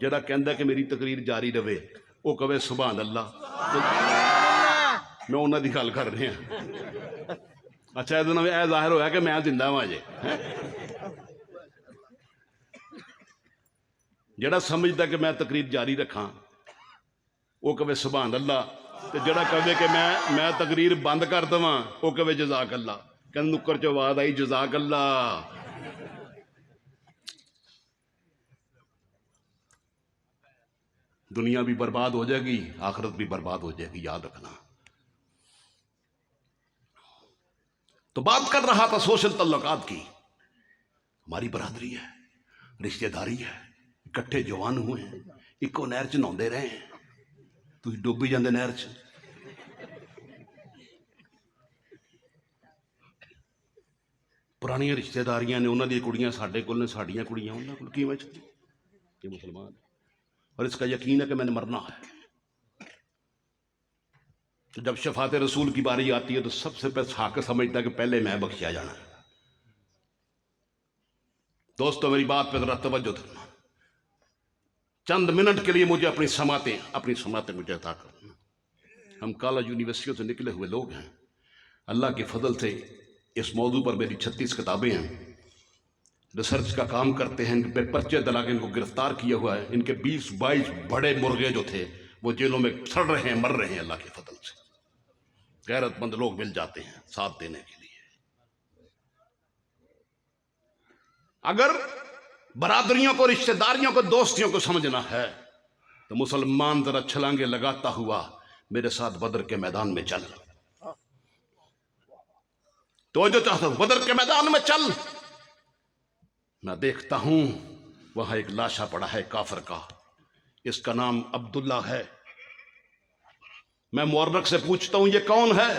जिहड़ा कहंदा कि मेरी तकरीर जारी रहे, वो कहे सुभान अल्लाह। मैं उन्हां दी गल कर रहा। अच्छा इहदे नाल यह जाहिर होया कि मैं जिंदा वां जे। जिहड़ा समझदा कि मैं तकरीर जारी रखां, वो कहे सुभान अल्लाह, तो जिहड़ा कहे कि मैं तकरीर बंद कर देवां, वो कहे जज़ाक अल्लाह। कहंदे नुक्कर च आवाज़ आई जज़ाक अल्लाह। दुनिया भी बर्बाद हो जाएगी, आखिरत भी बर्बाद हो जाएगी, याद रखना। तो बात कर रहा था सोशल तल्लुकात की। हमारी बरादरी है, रिश्तेदारी है, इकट्ठे जवान हुए हैं, इको नहर च नहाते रहे हैं, तुम डुब जाते नहर च। पुरानियां रिश्तेदारियां ने, उन्होंने कुड़ियां साडे कोल ने, साडियां कुड़ियां उन्होंने कोल, किवें च ये मुसलमान है। और इसका यकीन है कि मैंने मरना है। तो जब शफात रसूल की बारी आती है तो सबसे पहले हाक समझता है कि पहले मैं बख्शिया जाना है। दोस्तों मेरी बात पर जरा तवज्जो देना। चंद मिनट के लिए मुझे अपनी समातें मुझे अता करना। हम कॉलेज यूनिवर्सिटियों से निकले हुए लोग हैं। अल्लाह के फजल से इस मौजू पर मेरी 36 किताबें हैं। रिसर्च का काम करते हैं, इन पे पर्चे दिला के इनको गिरफ्तार किया हुआ है। इनके 20-22 बड़े मुर्गे जो थे वो जेलों में सड़ रहे हैं, मर रहे हैं। अल्लाह के फजल से गैरतमंद लोग मिल जाते हैं साथ देने के लिए। अगर बरादरियों को, रिश्तेदारियों को, दोस्तियों को समझना है तो मुसलमान जरा छलांगे लगाता हुआ मेरे साथ बदर के मैदान में चल। तो जो चाहता हूं बदर के मैदान में चल। मैं देखता हूं वहां एक लाशा पड़ा है काफिर का, इसका नाम अब्दुल्ला है। मैं मुअर्रख से पूछता हूं ये कौन है?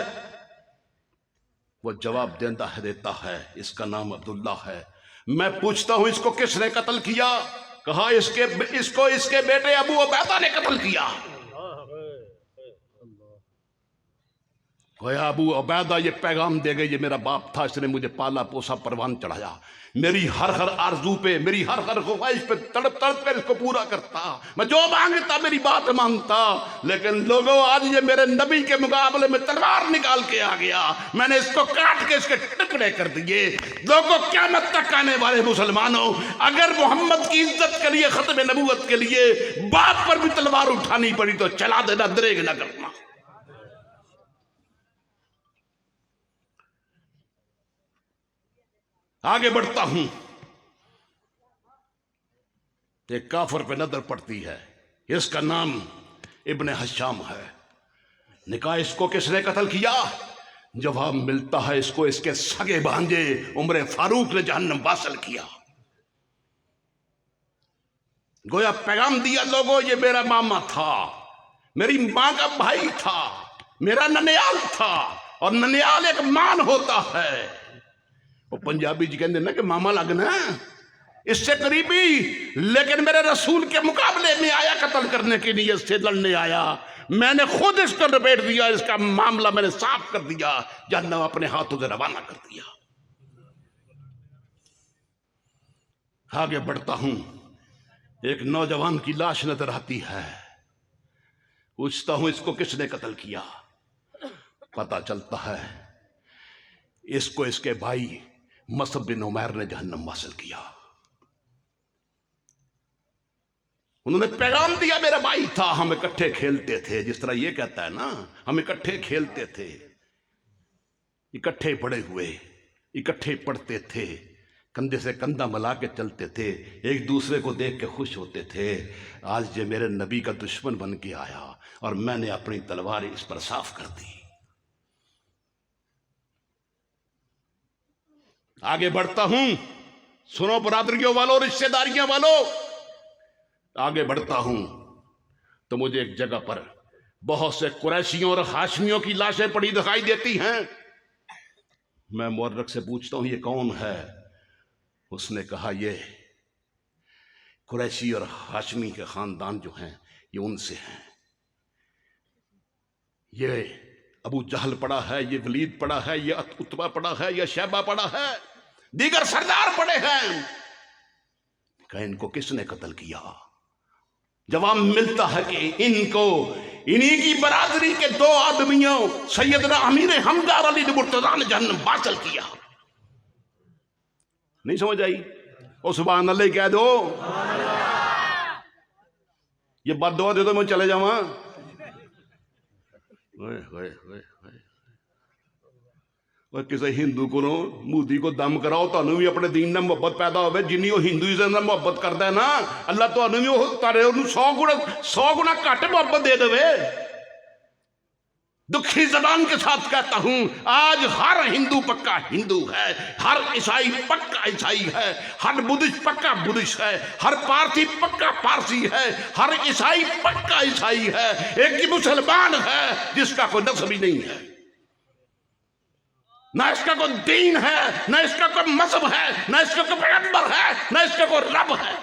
वो जवाब देता है इसका नाम अब्दुल्ला है। मैं पूछता हूं इसको किसने कत्ल किया? कहा इसको इसके बेटे अबू उबैदा ने कत्ल किया। गोया अबू उबैदा ये पैगाम दे गए, ये मेरा बाप था, इसने मुझे पाला पोसा, परवान चढ़ाया। मेरी हर आरजू पे, मेरी हर ख्वाहिश पे तड़प तड़प कर इसको पूरा करता। मैं जो मांगता मेरी बात मानता। लेकिन लोगों आज ये मेरे नबी के मुकाबले में तलवार निकाल के आ गया। मैंने इसको काट के इसके टुकड़े कर दिए। लोगों क़यामत तक आने वाले मुसलमानों, अगर मोहम्मद की इज्जत के लिए, खत्म नबूवत के लिए बाप पर भी तलवार उठानी पड़ी तो चला देना, दरेग न करना। आगे बढ़ता हूं, एक काफिर पे नजर पड़ती है, इसका नाम इब्ने हशाम है। निकाह इसको किसने कत्ल किया? जवाब मिलता है इसको इसके सगे भांजे उमर फारूक ने जहन्नम वासल किया। गोया पैगाम दिया लोगों, ये मेरा मामा था, मेरी मां का भाई था, मेरा ननियाल था। और ननियाल एक मान होता है। वो पंजाबी जी कहते ना कि मामा लगना, इससे करीबी। लेकिन मेरे रसूल के मुकाबले में आया, कत्ल करने के लिए से लड़ने आया। मैंने खुद इसको लपेट दिया, इसका मामला मैंने साफ कर दिया, जहन्नम अपने हाथों से रवाना कर दिया। आगे बढ़ता हूं, एक नौजवान की लाश नजर आती है। पूछता हूं इसको किसने कत्ल किया? पता चलता है इसको इसके भाई मसअब बिन उमैर ने जहन्नम हासिल किया। उन्होंने पैगाम दिया, मेरा भाई था, हम इकट्ठे खेलते थे। जिस तरह ये कहता है ना, हम इकट्ठे खेलते थे, इकट्ठे बड़े हुए, इकट्ठे पढ़ते थे, कंधे से कंधा मिला के चलते थे, एक दूसरे को देख के खुश होते थे। आज ये मेरे नबी का दुश्मन बन के आया और मैंने अपनी तलवार इस पर साफ कर दी। आगे बढ़ता हूं, सुनो बरादरियों वालों, रिश्तेदारियों वालों। आगे बढ़ता हूं तो मुझे एक जगह पर बहुत से कुरैशियों और हाशमियों की लाशें पड़ी दिखाई देती हैं। मैं मुअर्रख से पूछता हूं ये कौन है? उसने कहा ये कुरैशी और हाशमी के खानदान जो हैं ये उनसे हैं। ये अबू जहल पड़ा है, ये वलीद पड़ा है, ये उत्बा पड़ा है, ये शैबा पड़ा है, दीगर सरदार पड़े हैं। कहा इनको किसने कत्ल किया? जवाब मिलता है कि इनको इन्हीं की बरादरी के दो आदमियों सैयदना अमीर हमजा अली मुर्तजा ने जहन्नम वासल किया। नहीं समझ आई? ओ सुभान अल्लाह कह दो। ये बद्दुआ दे दो मैं चले जावा। और किसी हिंदू को मूदी को दम कराओ तो भी अपने दीन में मुहब्बत पैदा हो जिन्नी वो हिंदुइज्म में मुहब्बत करता है ना, अल्लाह तो भी वो तारे 100 गुना घट मुहब्बत दे देवे। दुखी जबान के साथ कहता हूं, आज हर हिंदू पक्का हिंदू है, हर ईसाई पक्का ईसाई है, हर बुद्धिस्ट पक्का बुद्धिस्ट है, हर पारसी पक्का पारसी है, हर ईसाई पक्का ईसाई है। एक ही मुसलमान है जिसका कोई नस्ब ही नहीं है, ना इसका कोई दीन है, ना इसका कोई मजहब है, ना इसका कोई पैगंबर है, ना इसका कोई रब है।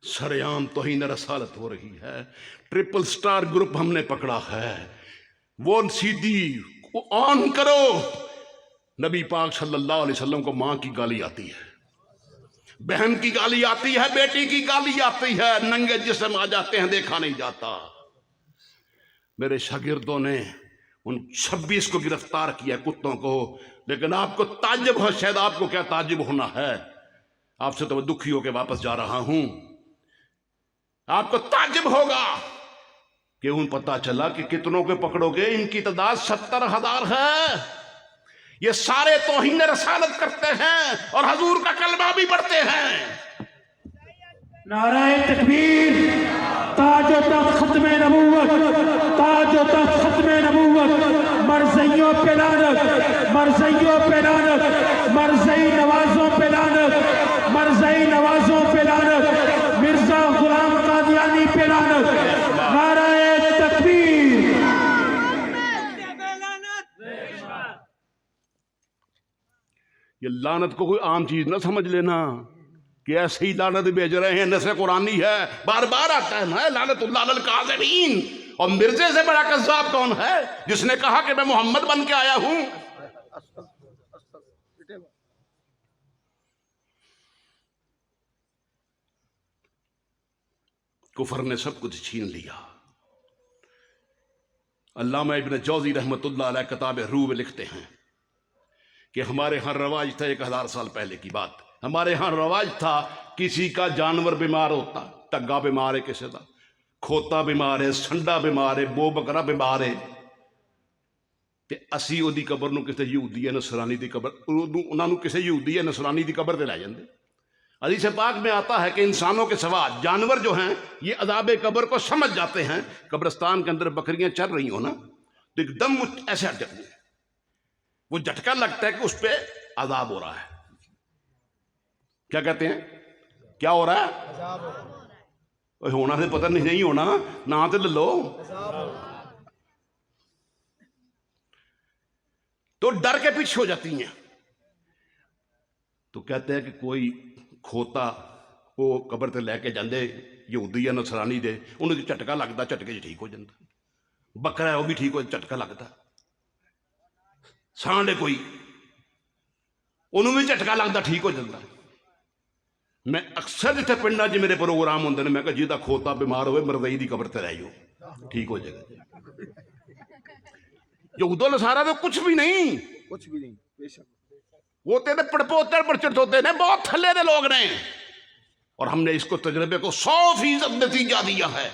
सरेआम तौहीन रसालत हो रही है। ट्रिपल स्टार ग्रुप हमने पकड़ा है, वो सीधी ऑन करो। नबी पाक सल्लल्लाहु अलैहि वसल्लम को मां की गाली आती है, बहन की गाली आती है, बेटी की गाली आती है, नंगे जिस्म आ जाते हैं, देखा नहीं जाता। मेरे शागिर्दों ने उन 26 को गिरफ्तार किया कुत्तों को, लेकिन आपको ताज्जुब हो, शायद आपको क्या ताज्जुब होना है, आपसे तो मैं दुखी होकर वापस जा रहा हूं। आपको ताज्जुब होगा कि उन पता चला कि कितनों के पकड़ोगे, इनकी तादाद 70,000 है। ये सारे तौहीन रसालत करते हैं और हजूर का कलमा भी पढ़ते हैं। नाराए तकबीर, ताजो तख्त खत्मे नबूवत, ताजो तख्त खत्मे नबूवत, मरज़इयों पे लानत, मरज़इयों पे लानत, मरज़ई नवाजों पे लानत, मरज़ई नवाजों पे लानत, मिर्जा गुलाम कादियानी पे लानत। नाराए तकबीर। ये लानत को कोई आम चीज ना समझ लेना कि ऐसे ही लानत भेज रहे हैं, नस्र कुरानी है, बार बार आता है ना लानतुल्लाह अलल काज़िबीन। और मिर्जे से बड़ा कज़्ज़ाब कौन है जिसने कहा कि मैं मोहम्मद बन के आया हूं। कुफर ने सब कुछ छीन लिया। अल्लामा इब्न जौज़ी रहमतुल्लाह अलैह किताब रूह में लिखते हैं कि हमारे यहाँ रवाज था, 1000 साल पहले की बात, हमारे यहाँ रवाज था किसी का जानवर बीमार होता, टग्गा बीमार है, किसी का खोता बीमार है, संडा बीमार है, बो बकरा बीमार है, तो असी उहदी कबर नूं किसी यहूदी या नसरानी की कबर, उन्होंने किसी यहूदी या नसरानी की कबर ते लै जांदे। हदीस पाक में आता है कि इंसानों के सवा जानवर जो हैं ये अज़ाब कब्र को समझ जाते हैं। कब्रिस्तान के अंदर बकरियां चल रही हो ना तो एकदम ऐसे हट जाती है, वो झटका लगता है कि उस पर अज़ाब हो रहा है। क्या कहते हैं, क्या हो रहा है? होना से पता नहीं होना ना तो ले लो। तो डर के पीछे हो जाती हैं। तो कहते हैं कि कोई खोता वो कबर ते लैके जाते यहूदी या नसरानी दे, उन्हें झटका लगता, झटके ठीक हो जाता। बकरा है वो भी ठीक हो, झटका लगता। सांड है कोई, उन्होंने भी झटका लगता, ठीक हो जाता। मैं अक्सर जिथे पिंडा च मेरे प्रोग्राम होंगे मैं कहा जिहदा खोता बीमार हो मरदई की कबर ते लै जाओ, ठीक हो जाएगा। यहूदो नसारा तो कुछ भी नहीं, कुछ भी नहीं, बेशक वो तेरे पड़पोते पड़चड़ोते ने, बहुत थल्ले दे लोग ने। और हमने इसको तजर्बे को 100% नतीजा दिया है।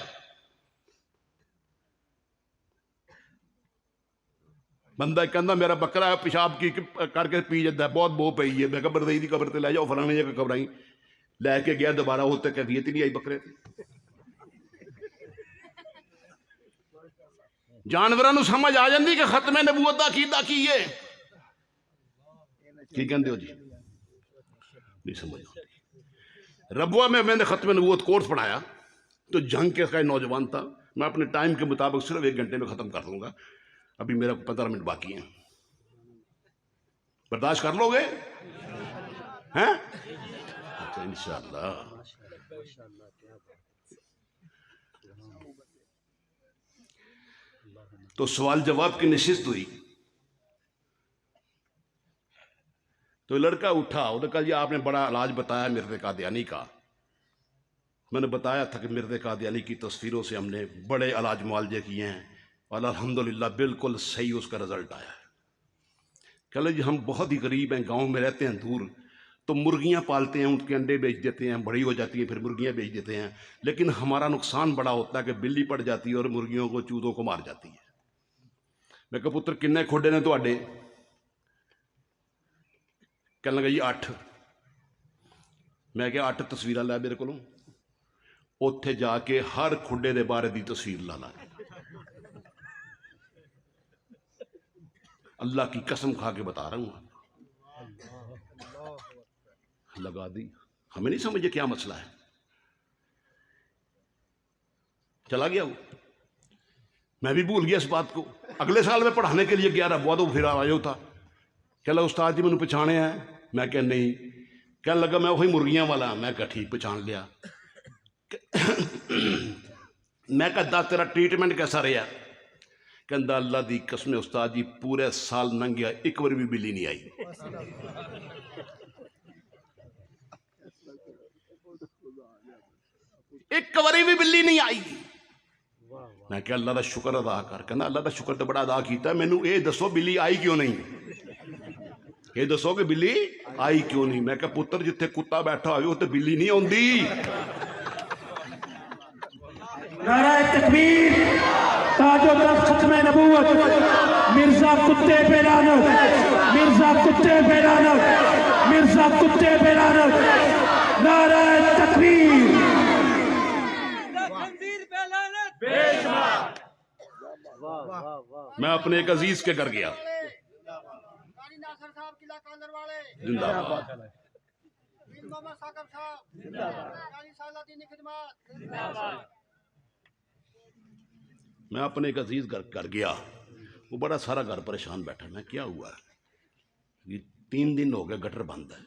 बंदा कहता मेरा बकरा पेशाब की करके पी जाता है, बहुत बो पई है, मैं कहा मरदई की कबर ते लै जाओ, फलाने जगह कबराई लैके गया, दोबारा होते कैफियत ही नहीं आई बकरे की। जानवरों को समझ आ जाती कि खत्मे नबूवत दा अकीदा की है। की कहते हो जी, नहीं समझ आती। रबुआ में मैंने खत्मे नबूवत कोर्स पढ़ाया तो जंग के का नौजवान था, मैं अपने टाइम के मुताबिक सिर्फ 1 घंटे में ख़त्म कर दूंगा, अभी मेरा 15 मिनट बाकी हैं। बर्दाश्त कर लोगे हैं? अच्छा इंशाअल्लाह। तो सवाल जवाब की नशिस्त हुई तो लड़का उठा, उसने कहा जी आपने बड़ा इलाज बताया मिर्ज़े कादियानी का। मैंने बताया था कि मिर्ज़े कादियानी की तस्वीरों से हमने बड़े इलाज मुआलजे किए हैं और अल्हम्दुलिल्लाह बिल्कुल सही उसका रिज़ल्ट आया है। कह लो जी हम बहुत ही गरीब हैं, गांव में रहते हैं दूर, तो मुर्गियां पालते हैं, उनके अंडे बेच देते हैं, बड़ी हो जाती हैं, फिर मुर्गियां बेच देते हैं। लेकिन हमारा नुकसान बड़ा होता है कि बिल्ली पड़ जाती है और मुर्गियों को, चूजों को मार जाती है। मैं कहा पुत्र किन्ने खुडे ने तुहाडे? कहने लगा जी 8। मैं क्या 8 तस्वीर लै मेरे को, उत्थे जाके हर खुडे के बारे की तस्वीर ला ला। अल्लाह की कसम खा के बता रहा हूं, लगा दी। हमें नहीं समझे क्या मसला है। चला गया वो, मैं भी भूल गया इस बात को। अगले साल में पढ़ाने के लिए गया, रबुआ तो फिर आयो था। कह लगा उस्ताद जी मैंने पछाने हैं? मैं क्या नहीं। कहने लगा मैं वही मुर्गियां वाला। मैं क्या ठीक पछान लिया। मैं कहा दस तेरा ट्रीटमेंट कैसा रहा? कहता अल्लाह दी कसम उस्ताद जी पूरे साल लंघ गया, एक बार भी बिल्ली नहीं आई। एक बारी भी बिल्ली नहीं आई। मैं क्या अल्लाह का शुक्र अदा कर। कहना अल्लाह का शुक्र तो बड़ा अदा किया, मैनू ये दसो बिल्ली आई क्यों नहीं? ये दसो कि बिल्ली आई क्यों नहीं? मैं क्या पुत्र जिथे कुत्ता बैठा हो तो बिल्ली नहीं आती। नाराए तकबीर, ताजो तख्त खत्मे नबूवत, मिर्जा कुत्ते पे लानत, मिर्जा कुत्ते पे लानत, मिर्जा कुत्ते पे लानत। नाराए तकबीर। मैं अपने एक अजीज के घर गया, कारी नासर साहब किला कांदर वाले जिंदाबाद, मीर मोहम्मद साकब साहब जिंदाबाद, कारी साला दीनी खिदमत जिंदाबाद। मैं अपने एक अजीज घर गया, वो बड़ा सारा घर परेशान बैठा। मैं क्या हुआ? ये 3 दिन हो गए गटर बंद है।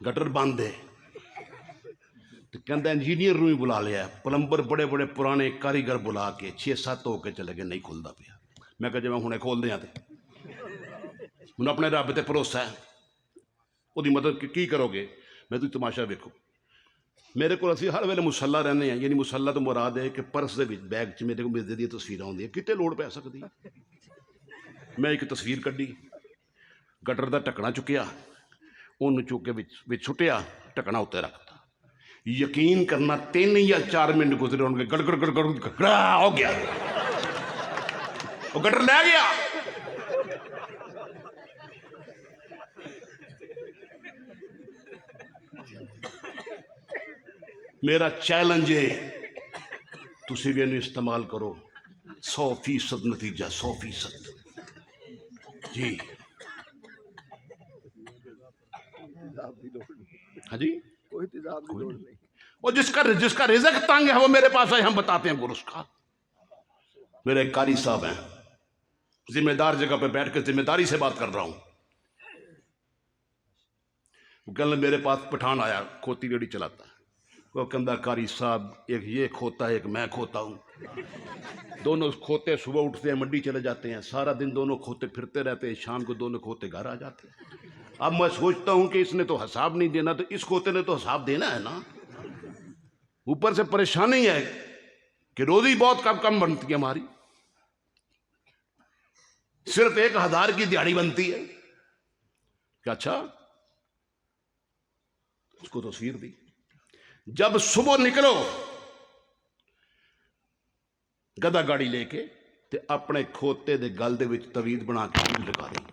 गटर बंद है तो कहता इंजीनियर भी बुला लिया, प्लंबर बड़े बड़े पुराने कारीगर बुला के 6-7 होके चले गए, नहीं खुलता पिया। मैं कहा मैं हुणे खोल दिया तो मैं अपने रब ते भरोसा है, वो मदद की करोगे? मैं तुम तमाशा वेखो, मेरे को असी हर वेले मुसल्ला रहने हैं, यानी मुसल्ला तो मुराद है कि पर्स के बैग च मेरे को मिर्जे दी तस्वीर आउंदी, किते लोड़ पै सकती। मैं एक तस्वीर कड्डी, गटर का ढक्कना चुकिया, उन्होंने चुक के विच सुटिया, ढक्कना उत्ते रखता। यकीन करना 3 या 4 मिनट गुजरे होंगे, गड़गड़ गड़गड़ गड़ा हो गया, वो गटर ले गया। मेरा चैलेंज है तुसी भी इन्हें इस्तेमाल करो, 100% नतीजा, 100% जी। हाँ जी, कोई तेजाब की लोड़ नहीं। और जिसका रिज़्क तंग है वो मेरे पास है, हम बताते हैं गुरु उसका। मेरे एक कारी साहब हैं, जिम्मेदार जगह पे बैठ कर जिम्मेदारी से बात कर रहा हूं। कल मेरे पास पठान आया, खोती रेडी चलाता है। वो कहता कारी साहब एक ये खोता है, एक मैं खोता हूँ। दोनों खोते सुबह उठते हैं मंडी चले जाते हैं, सारा दिन दोनों खोते फिरते रहते हैं, शाम को दोनों खोते घर आ जाते हैं। अब मैं सोचता हूँ कि इसने तो हिसाब नहीं देना, तो इस खोते ने तो हिसाब देना है ना। ऊपर से परेशानी है कि रोजी बहुत कम बनती है हमारी, सिर्फ 1000 की दिहाड़ी बनती है। क्या अच्छा, उसको तस्वीर दी। जब सुबह निकलो गधा गाड़ी लेके ते अपने खोते दे गल दे विच तवीज बना के लगा दी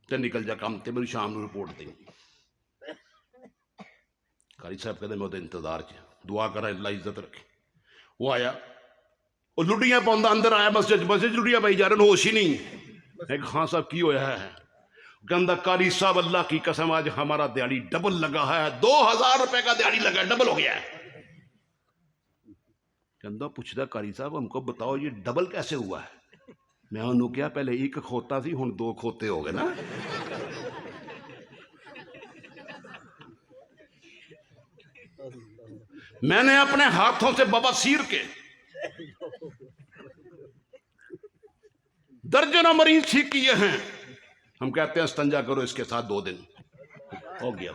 ते निकल जा काम ते, मेरी शाम को रिपोर्ट दी। कारी साहब कहते मैं वो इंतजार च, दुआ करा अल्लाह इज्जत रखे। वो आया, वो लुटियां पाउंदा अंदर आया, बस लुटियां पाई जा रहे, होश ही नहीं। मैं खान साहब की होया है? कहता कारी साहब अल्लाह की कसम आज हमारा दिहाड़ी डबल लगा है, 2000 रुपए का दिहाड़ी लगा, डबल हो गया है। कहता पूछता कारी साहब हमको बताओ ये डबल कैसे हुआ है? मैं उन्होंने क्या पहले एक खोता सी, हुण 2 खोते हो गए ना। मैंने अपने हाथों से बवासीर के दर्जनों मरीज ठीक किए हैं। हम कहते हैं इस्तंजा करो इसके साथ, 2 दिन हो गया।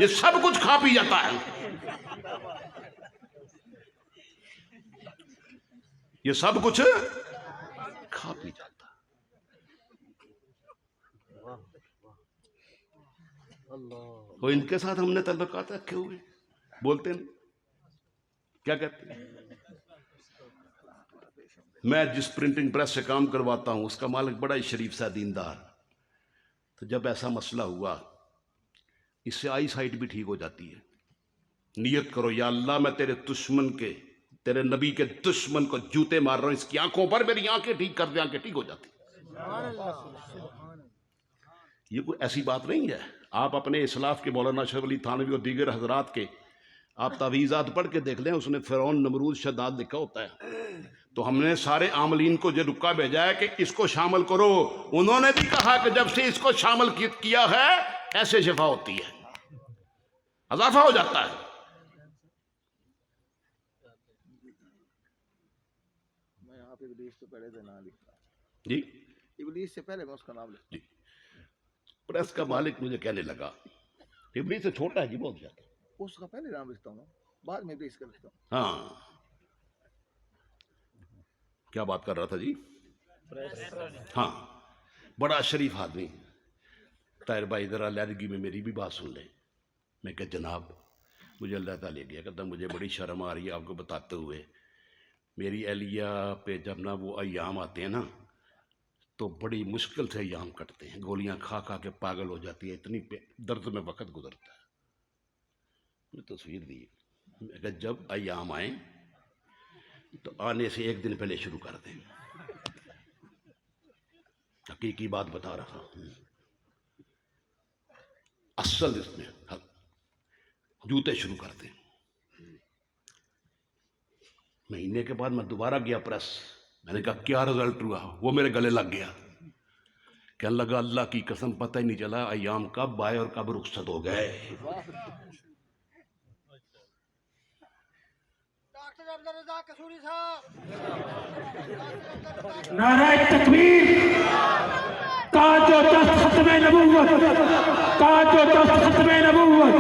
ये सब कुछ खा पी जाता है, ये सब कुछ खा पी जाता। तो इनके साथ हमने तल्लुकात रखे हुए, बोलते नहीं, क्या कहते हैं। मैं जिस प्रिंटिंग प्रेस से काम करवाता हूं उसका मालिक बड़ा ही शरीफ सा दीनदार, तो जब ऐसा मसला हुआ, इससे आई साइट भी ठीक हो जाती है। नियत करो, या अल्लाह मैं तेरे दुश्मन के, तेरे नबी के दुश्मन को जूते मार रहा हूं, इसकी आंखों पर मेरी आंखें ठीक कर दे, आंखें ठीक हो जाती। ये कोई ऐसी बात नहीं है। आप अपने इस्लाफ के मौलाना अशरफ अली थानवी और दीगर हजरात के आप तावीज़ात पढ़ के देख लें, उसने फ़िरौन, नमरूद, शद्दाद लिखा होता है। तो हमने सारे आमलीन को जो रुक्का भेजा है कि इसको शामिल करो, उन्होंने भी कहा कि जब से इसको शामिल किया है ऐसे शिफा होती है, अज़ाफ़ा हो जाता है। मैं आप इब्लीस से पहले से नाम लिखता जी, इब्लीस से पहले मैं उसका नाम लिखता। जी, प्रेस का मालिक मुझे कहने लगा, इब्लीस से छोटा है जी बहुत ज्यादा, उसका पहले नाम लिखता हूँ, बाद में इब्लीस का लिखता हूँ। हाँ, क्या बात कर रहा था जी। हाँ, बड़ा शरीफ आदमी। ताहिर भाई जरा लहदगी में मेरी भी बात सुन ले। मैं कहा जनाब, मुझे अल्लाह ताला ले गया, कहता मुझे बड़ी शर्म आ रही है आपको बताते हुए, मेरी एहलिया पे जब ना वो अय्याम आते हैं ना, तो बड़ी मुश्किल से अय्याम कटते हैं, गोलियां खा खा के पागल हो जाती है, इतनी दर्द में वक्त गुजरता है। मैं तस्वीर दी, मैं कहा जब अय्याम आए तो आने से एक दिन पहले शुरू कर दें। हकीकी बात बता रहा हूं, असल इसमें जूते शुरू कर दें। महीने के बाद मैं दोबारा गया प्रेस, मैंने कहा क्या रिजल्ट हुआ, वो मेरे गले लग गया। कहने लगा अल्लाह की कसम पता ही नहीं चला अय्याम कब आए और कब रुखसत हो गए। डॉक्टर अब्दुल रज़ाक कसूरी साहब, नारा तकबीर का जो दस्त खत्मे नबूवत, का जो दस्त खत्मे नबूवत,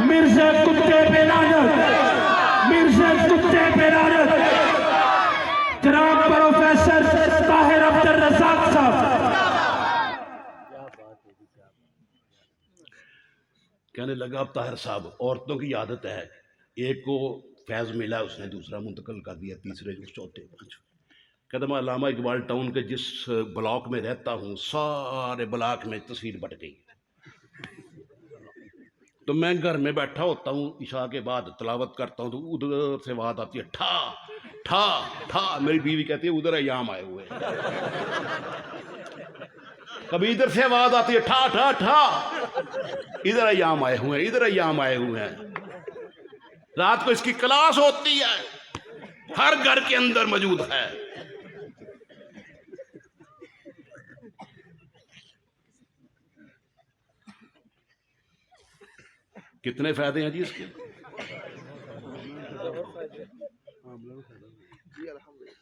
मिर्ज़ा कुत्ते पे लानत, मिर्ज़ा कुत्ते पे लानत, जनाब प्रोफेसर ताहिर अब्दुल रज़ाक साहब। कहने लगा अब ताहिर साहब, औरतों की आदत है, एक को फैज़ मिला उसने दूसरा मुंतकिल कर दिया, तीसरे चौथे पांचवें। कहता मैं अल्लामा इकबाल टाउन के जिस ब्लॉक में रहता हूँ सारे ब्लॉक में तस्वीर बट गई। तो मैं घर में बैठा होता हूँ, इशा के बाद तलावत करता हूँ, तो उधर से बात आती है ठा ठा ठा, मेरी बीवी कहती है उधर अय्याम आए हुए। कभी इधर से आवाज आती है ठा ठा ठा, इधर अय्याम आए हुए हैं, इधर अय्याम आए हुए हैं। रात को इसकी क्लास होती है, हर घर के अंदर मौजूद है। कितने फायदे हैं जी इसके। जी अल्हम्दुलिल्लाह।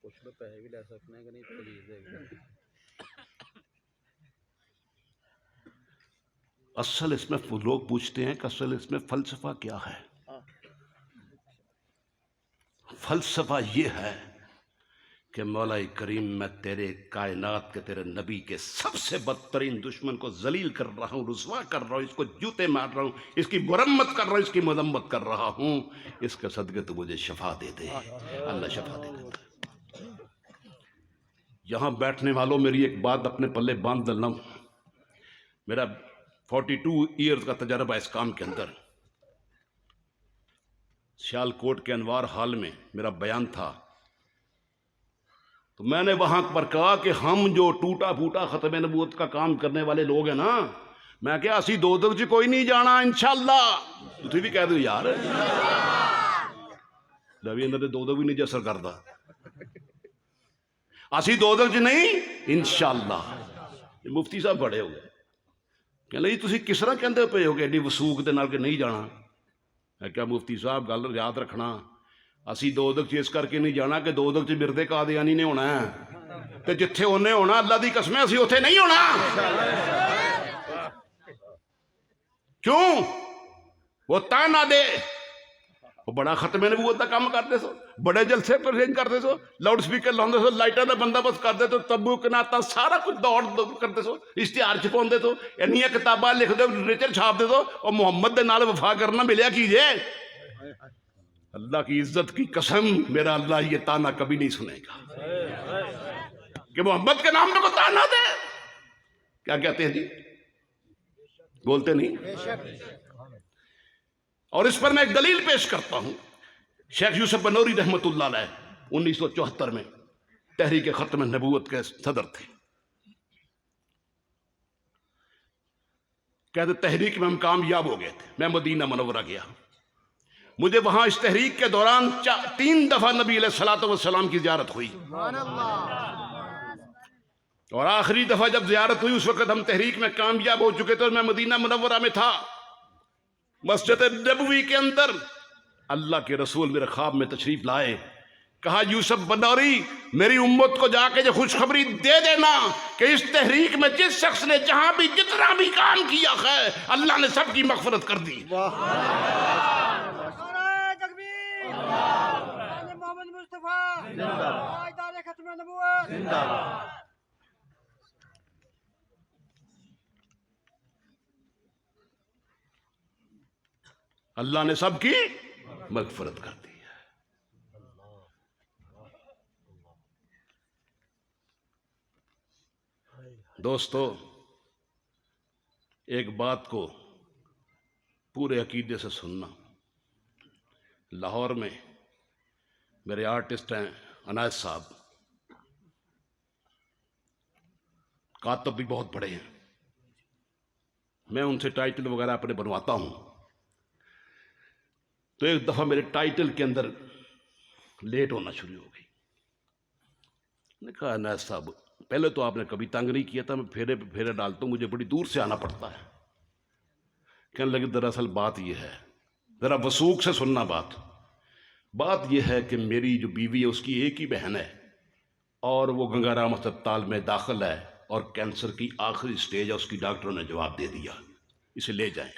कुछ तो पैसे भी ले सकते हैं कि नहीं, खरीद असल इसमें लोग पूछते हैं कि असल इसमें फलसफा क्या है। फलसफा ये है कि मौला करीम मैं तेरे कायनात के, तेरे नबी के सबसे बदतरीन दुश्मन को जलील कर रहा हूँ, रुसवा कर रहा हूँ, इसको जूते मार रहा हूँ, इसकी मुरम्मत कर रहा हूँ, इसकी मजम्मत कर रहा हूँ। इसके सदके तो मुझे शफा दे दे, अल्लाह शफा दे देता। यहाँ बैठने वालों मेरी एक बात अपने पल्ले बांध डालना, मेरा 42 ईयर्स का तजर्बा इस काम के अंदर। सियालकोट के अनवार हाल में मेरा बयान था, तो मैंने वहां पर कहा कि हम जो टूटा फूटा खत्म नबूवत का काम करने वाले लोग हैं ना, मैं क्या असी दो दग च कोई नहीं जाना इंशाअल्लाह। तुम भी कह दो यार रवि इन्होंने दो दग भी नहीं जसर करता, असी दो दग च नहीं इंशाअल्लाह। मुफ्ती साहब बड़े हो गए, कहने जी तुम किस तरह कहते पे हो एडी वसूख के नाल के नहीं जाना। मैं क्या मुफ्ती साहब गल याद रखना, असी दो दग च इस करके नहीं जाना कि दो दग च मिरदे कादियानी ने होना है, ते जिथे उन्हें होना अल्लाह दी कसम असी उथे नहीं होना। क्यों? वो ताना दे, वो बड़ा खत्म नबूवत का काम करते सो, बड़े जलसे अरेंज करते सो, लाउड स्पीकर लाते सो, लाइटा का बंदोबस्त करते तो तब्बू नाता सारा कुछ दौड़ करते सो, इश्तिहार छपाते सो, इन्नियां किताबां लिख दो, लिटरेचर छाप दे दो और मोहम्मद के नाल वफा करना मिलिया कीजिए। अल्लाह की इज्जत की कसम, मेरा अल्लाह ये ताना कभी नहीं सुनेगा कि मोहम्मद के नाम पे को ताना दे। क्या कहते हैं जी, बोलते नहीं। और इस पर मैं एक दलील पेश करता हूं। शेख यूसुफ बनौरी रहमतुल्लाह अलैह 1974 में तहरीक खत्म नबूवत के सदर थे। कहते तहरीक में हम कामयाब हो गए थे। मैं मदीना मुनव्वरा गया, मुझे वहां इस तहरीक के दौरान 3 दफा नबी अलैहिस्सलातु वस्सलाम की ज़ियारत हुई, और आखिरी दफा जब ज़ियारत हुई उस वक्त हम तहरीक में कामयाब हो चुके थे। मैं मदीना मुनव्वरा में था, मस्जिद नबवी के अंदर अल्लाह के रसूल मेरे ख्वाब में तशरीफ लाए। कहा यूसुफ बनौरी, मेरी उम्मत को जाके जो खुशखबरी दे देना कि इस तहरीक में जिस शख्स ने जहां भी जितना भी काम किया है अल्लाह ने सबकी मगफरत कर दी। मोहम्मद मुस्तफा ताजदार खत्म नबूवत। अल्लाह ने सबकी मगफरत कर दी है। दोस्तों, एक बात को पूरे अकीदे से सुनना। लाहौर में मेरे आर्टिस्ट हैं अनायत साहब, कातब भी बहुत बड़े हैं। मैं उनसे टाइटल वगैरह अपने बनवाता हूं, तो एक दफा मेरे टाइटल के अंदर लेट होना शुरू हो गई। मैंने कहा अनायत साहब, पहले तो आपने कभी तंग नहीं किया था, मैं फेरे पे फेरे डालता हूं, मुझे बड़ी दूर से आना पड़ता है। कहने लगे दरअसल बात यह है, जरा वसूख से सुनना बात यह है कि मेरी जो बीवी है उसकी एक ही बहन है, और वो गंगाराम अस्पताल में दाखिल है, और कैंसर की आखिरी स्टेज है, उसकी डॉक्टरों ने जवाब दे दिया इसे ले जाएं,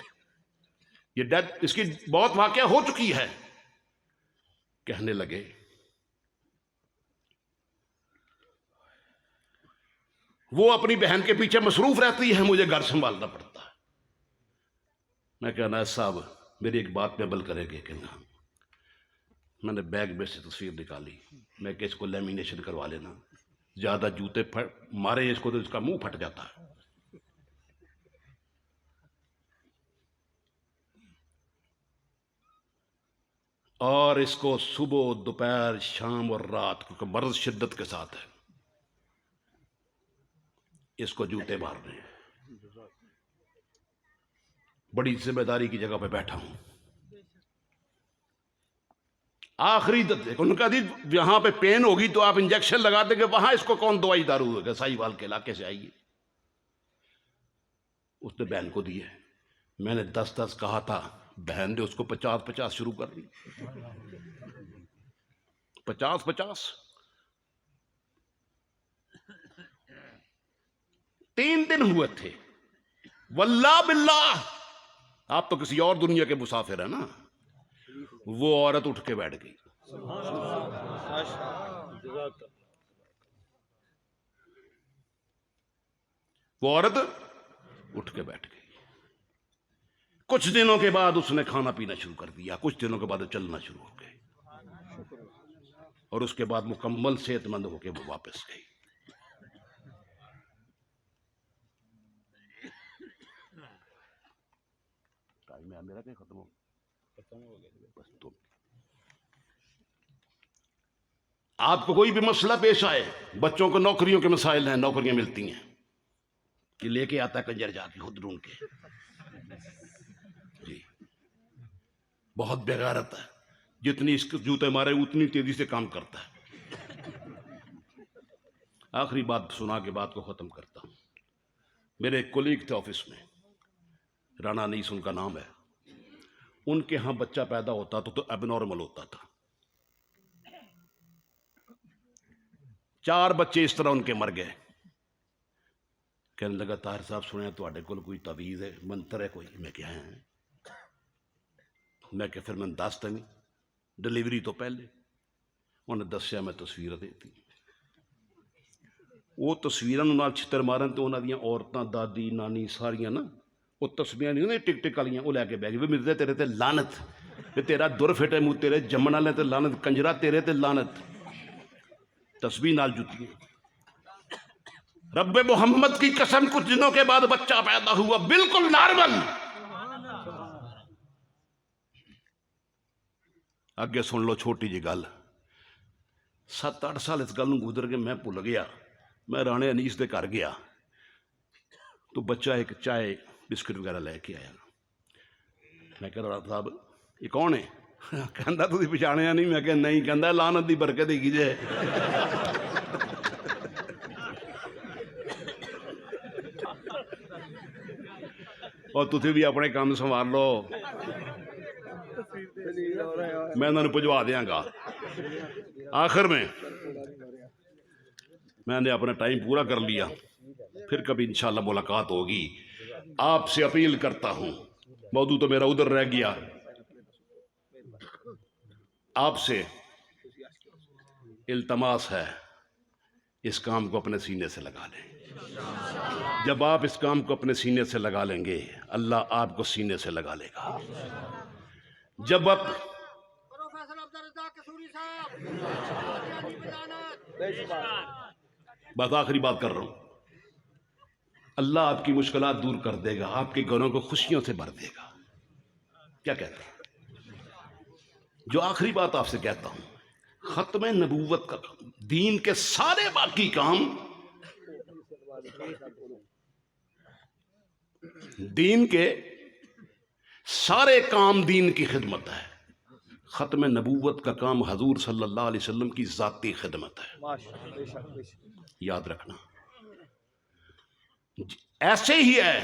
ये डेथ इसकी बहुत वाकया हो चुकी है। कहने लगे वो अपनी बहन के पीछे मसरूफ रहती है, मुझे घर संभालना पड़ता है। मैं कहना है साहब मेरी एक बात पे अमल करेंगे कि ना। मैंने बैग में से तस्वीर निकाली, मैं कि इसको लेमिनेशन करवा लेना, ज्यादा जूते मारे इसको तो इसका मुंह फट जाता है। और इसको सुबह दोपहर शाम और रात, क्योंकि मर्ज शिद्दत के साथ है, इसको जूते मारने हैं। बड़ी जिम्मेदारी की जगह पे बैठा हूं। आखिरी देखो उनका दी यहां पे पेन होगी तो आप इंजेक्शन लगा देंगे, वहां इसको कौन दवाई दारू होगा, साहिवाल के इलाके से आइए। उसने बहन को दिए, मैंने 10-10 कहा था, बहन ने उसको 50-50 शुरू कर दी। 50-50 3 दिन हुए थे। वल्लाह बिल्लाह, आप तो किसी और दुनिया के मुसाफिर है ना। वो औरत उठ के बैठ गई, वो औरत उठ के बैठ गई। कुछ दिनों के बाद उसने खाना पीना शुरू कर दिया, कुछ दिनों के बाद चलना शुरू हो गई, और उसके बाद मुकम्मल सेहतमंद होकर वो वापस गई। मेरा क्या खत्म हो गया? बस तुम आपको कोई भी मसला पेश आए, बच्चों को नौकरियों के मसाइल हैं, नौकरियां मिलती हैं कि लेके आता है कंजर जाके खुद ढूंढ के। जी बहुत बेगारत है, जितनी इसके जूते मारे उतनी तेजी से काम करता है। आखिरी बात सुना के बात को खत्म करता हूं। मेरे एक कोलीग थे ऑफिस में, राना अनीस उनका नाम है। उनके यहां बच्चा पैदा होता तो एबनॉर्मल होता था। 4 बच्चे इस तरह उनके मर गए। कहने लगा ताहिर साहब सुने तुहाडे कोल कोई तवीज़ है, मंत्र है कोई? मैं क्या है, मैं क्या फिर मैंने दस देनी। डिलीवरी तो पहले उन्हें दसिया मैं तस्वीर देती, वो तस्वीरों नाल छितर मारन तो उन्होंने औरतां दादी नानी सारियां ना वो तस्वीरें नहीं टिक टिक वाली वो लैके बह गई भी मिर्जे तेरे ते लानत, भी तेरा दुर फिटे मुँह तेरे जमन वाले ते लानत, कंजरा तेरे ते लानत, तस्वीर नाल जुतियां। रब्बे मोहम्मद की कसम कुछ दिनों के बाद बच्चा पैदा हुआ बिल्कुल नॉर्मल। अगे सुन लो छोटी जी गल, 7-8 साल इस गल गुजर के मैं भुल गया। मैं राणे अनीस के घर गया तो बच्चा एक चाय बिस्किट वगैरह लैके आया। मैं कह राणा साहब ये कौन है? कहता तुम पछाणिया नहीं? मैं कहा नहीं। कहता लानत की बरकत ही जे। और तुम भी अपने काम संभाल लो, मैं उन्होंने भिजवा देंगा। आखिर में मैंने अपना टाइम पूरा कर लिया, फिर कभी इंशाल्लाह मुलाकात होगी। आपसे अपील करता हूं, मौजू तो मेरा उधर रह गया, आपसे इल्तमास है इस काम को अपने सीने से लगा लें। जब आप इस काम को अपने सीने से लगा लेंगे अल्लाह आपको सीने से लगा लेगा। जब आप प्रोफेसर अब्दुल रज़ाक कसूरी साहब, बस आखिरी बात कर रहा हूं, अल्लाह आपकी मुश्किलात दूर कर देगा, आपके घरों को खुशियों से भर देगा। क्या कहते हैं? जो आखिरी बात आपसे कहता हूं, खत्म नबूवत का दीन के सारे बाकी काम, दीन के सारे काम दीन की खिदमत है। खत्म नबूवत का काम हजूर सल्लल्लाहु अलैहि वसल्लम की जाती खिदमत है। याद रखना। ऐसे ही है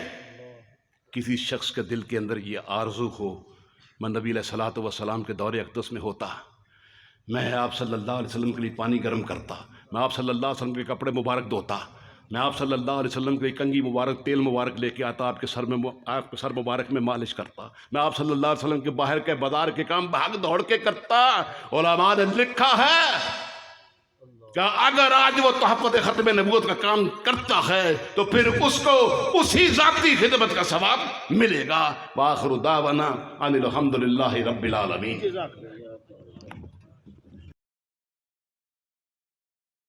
किसी शख्स के दिल के अंदर ये आरजू हो, मैं नबी अलैहिस्सलातु वस्सलाम के दौरे अक़दस में होता, मैं आप सल्लल्लाहु अलैहि वसल्लम के लिए पानी गर्म करता, मैं आप सल्लल्लाहु अलैहि वसल्लम के कपड़े मुबारक धोता, मैं आप सल्लल्लाहु अलैहि वसल्लम के कंगी मुबारक तेल मुबारक लेके आता, आपके सर मुबारक में मालिश करता, मैं आप सल्लल्लाहु अलैहि वसल्लम के बाहर के बाजार के काम भाग दौड़ के करता। उलमा ने लिखा है कि अगर आज वो तहफ़्फ़ुज़ ख़त्म नबूवत का काम करता है तो फिर उसको उसी जाती खिदमत का सवाब मिलेगा। व आखिरु दावाना अनिल हम्दुलिल्लाहि रब्बिल आलमीन।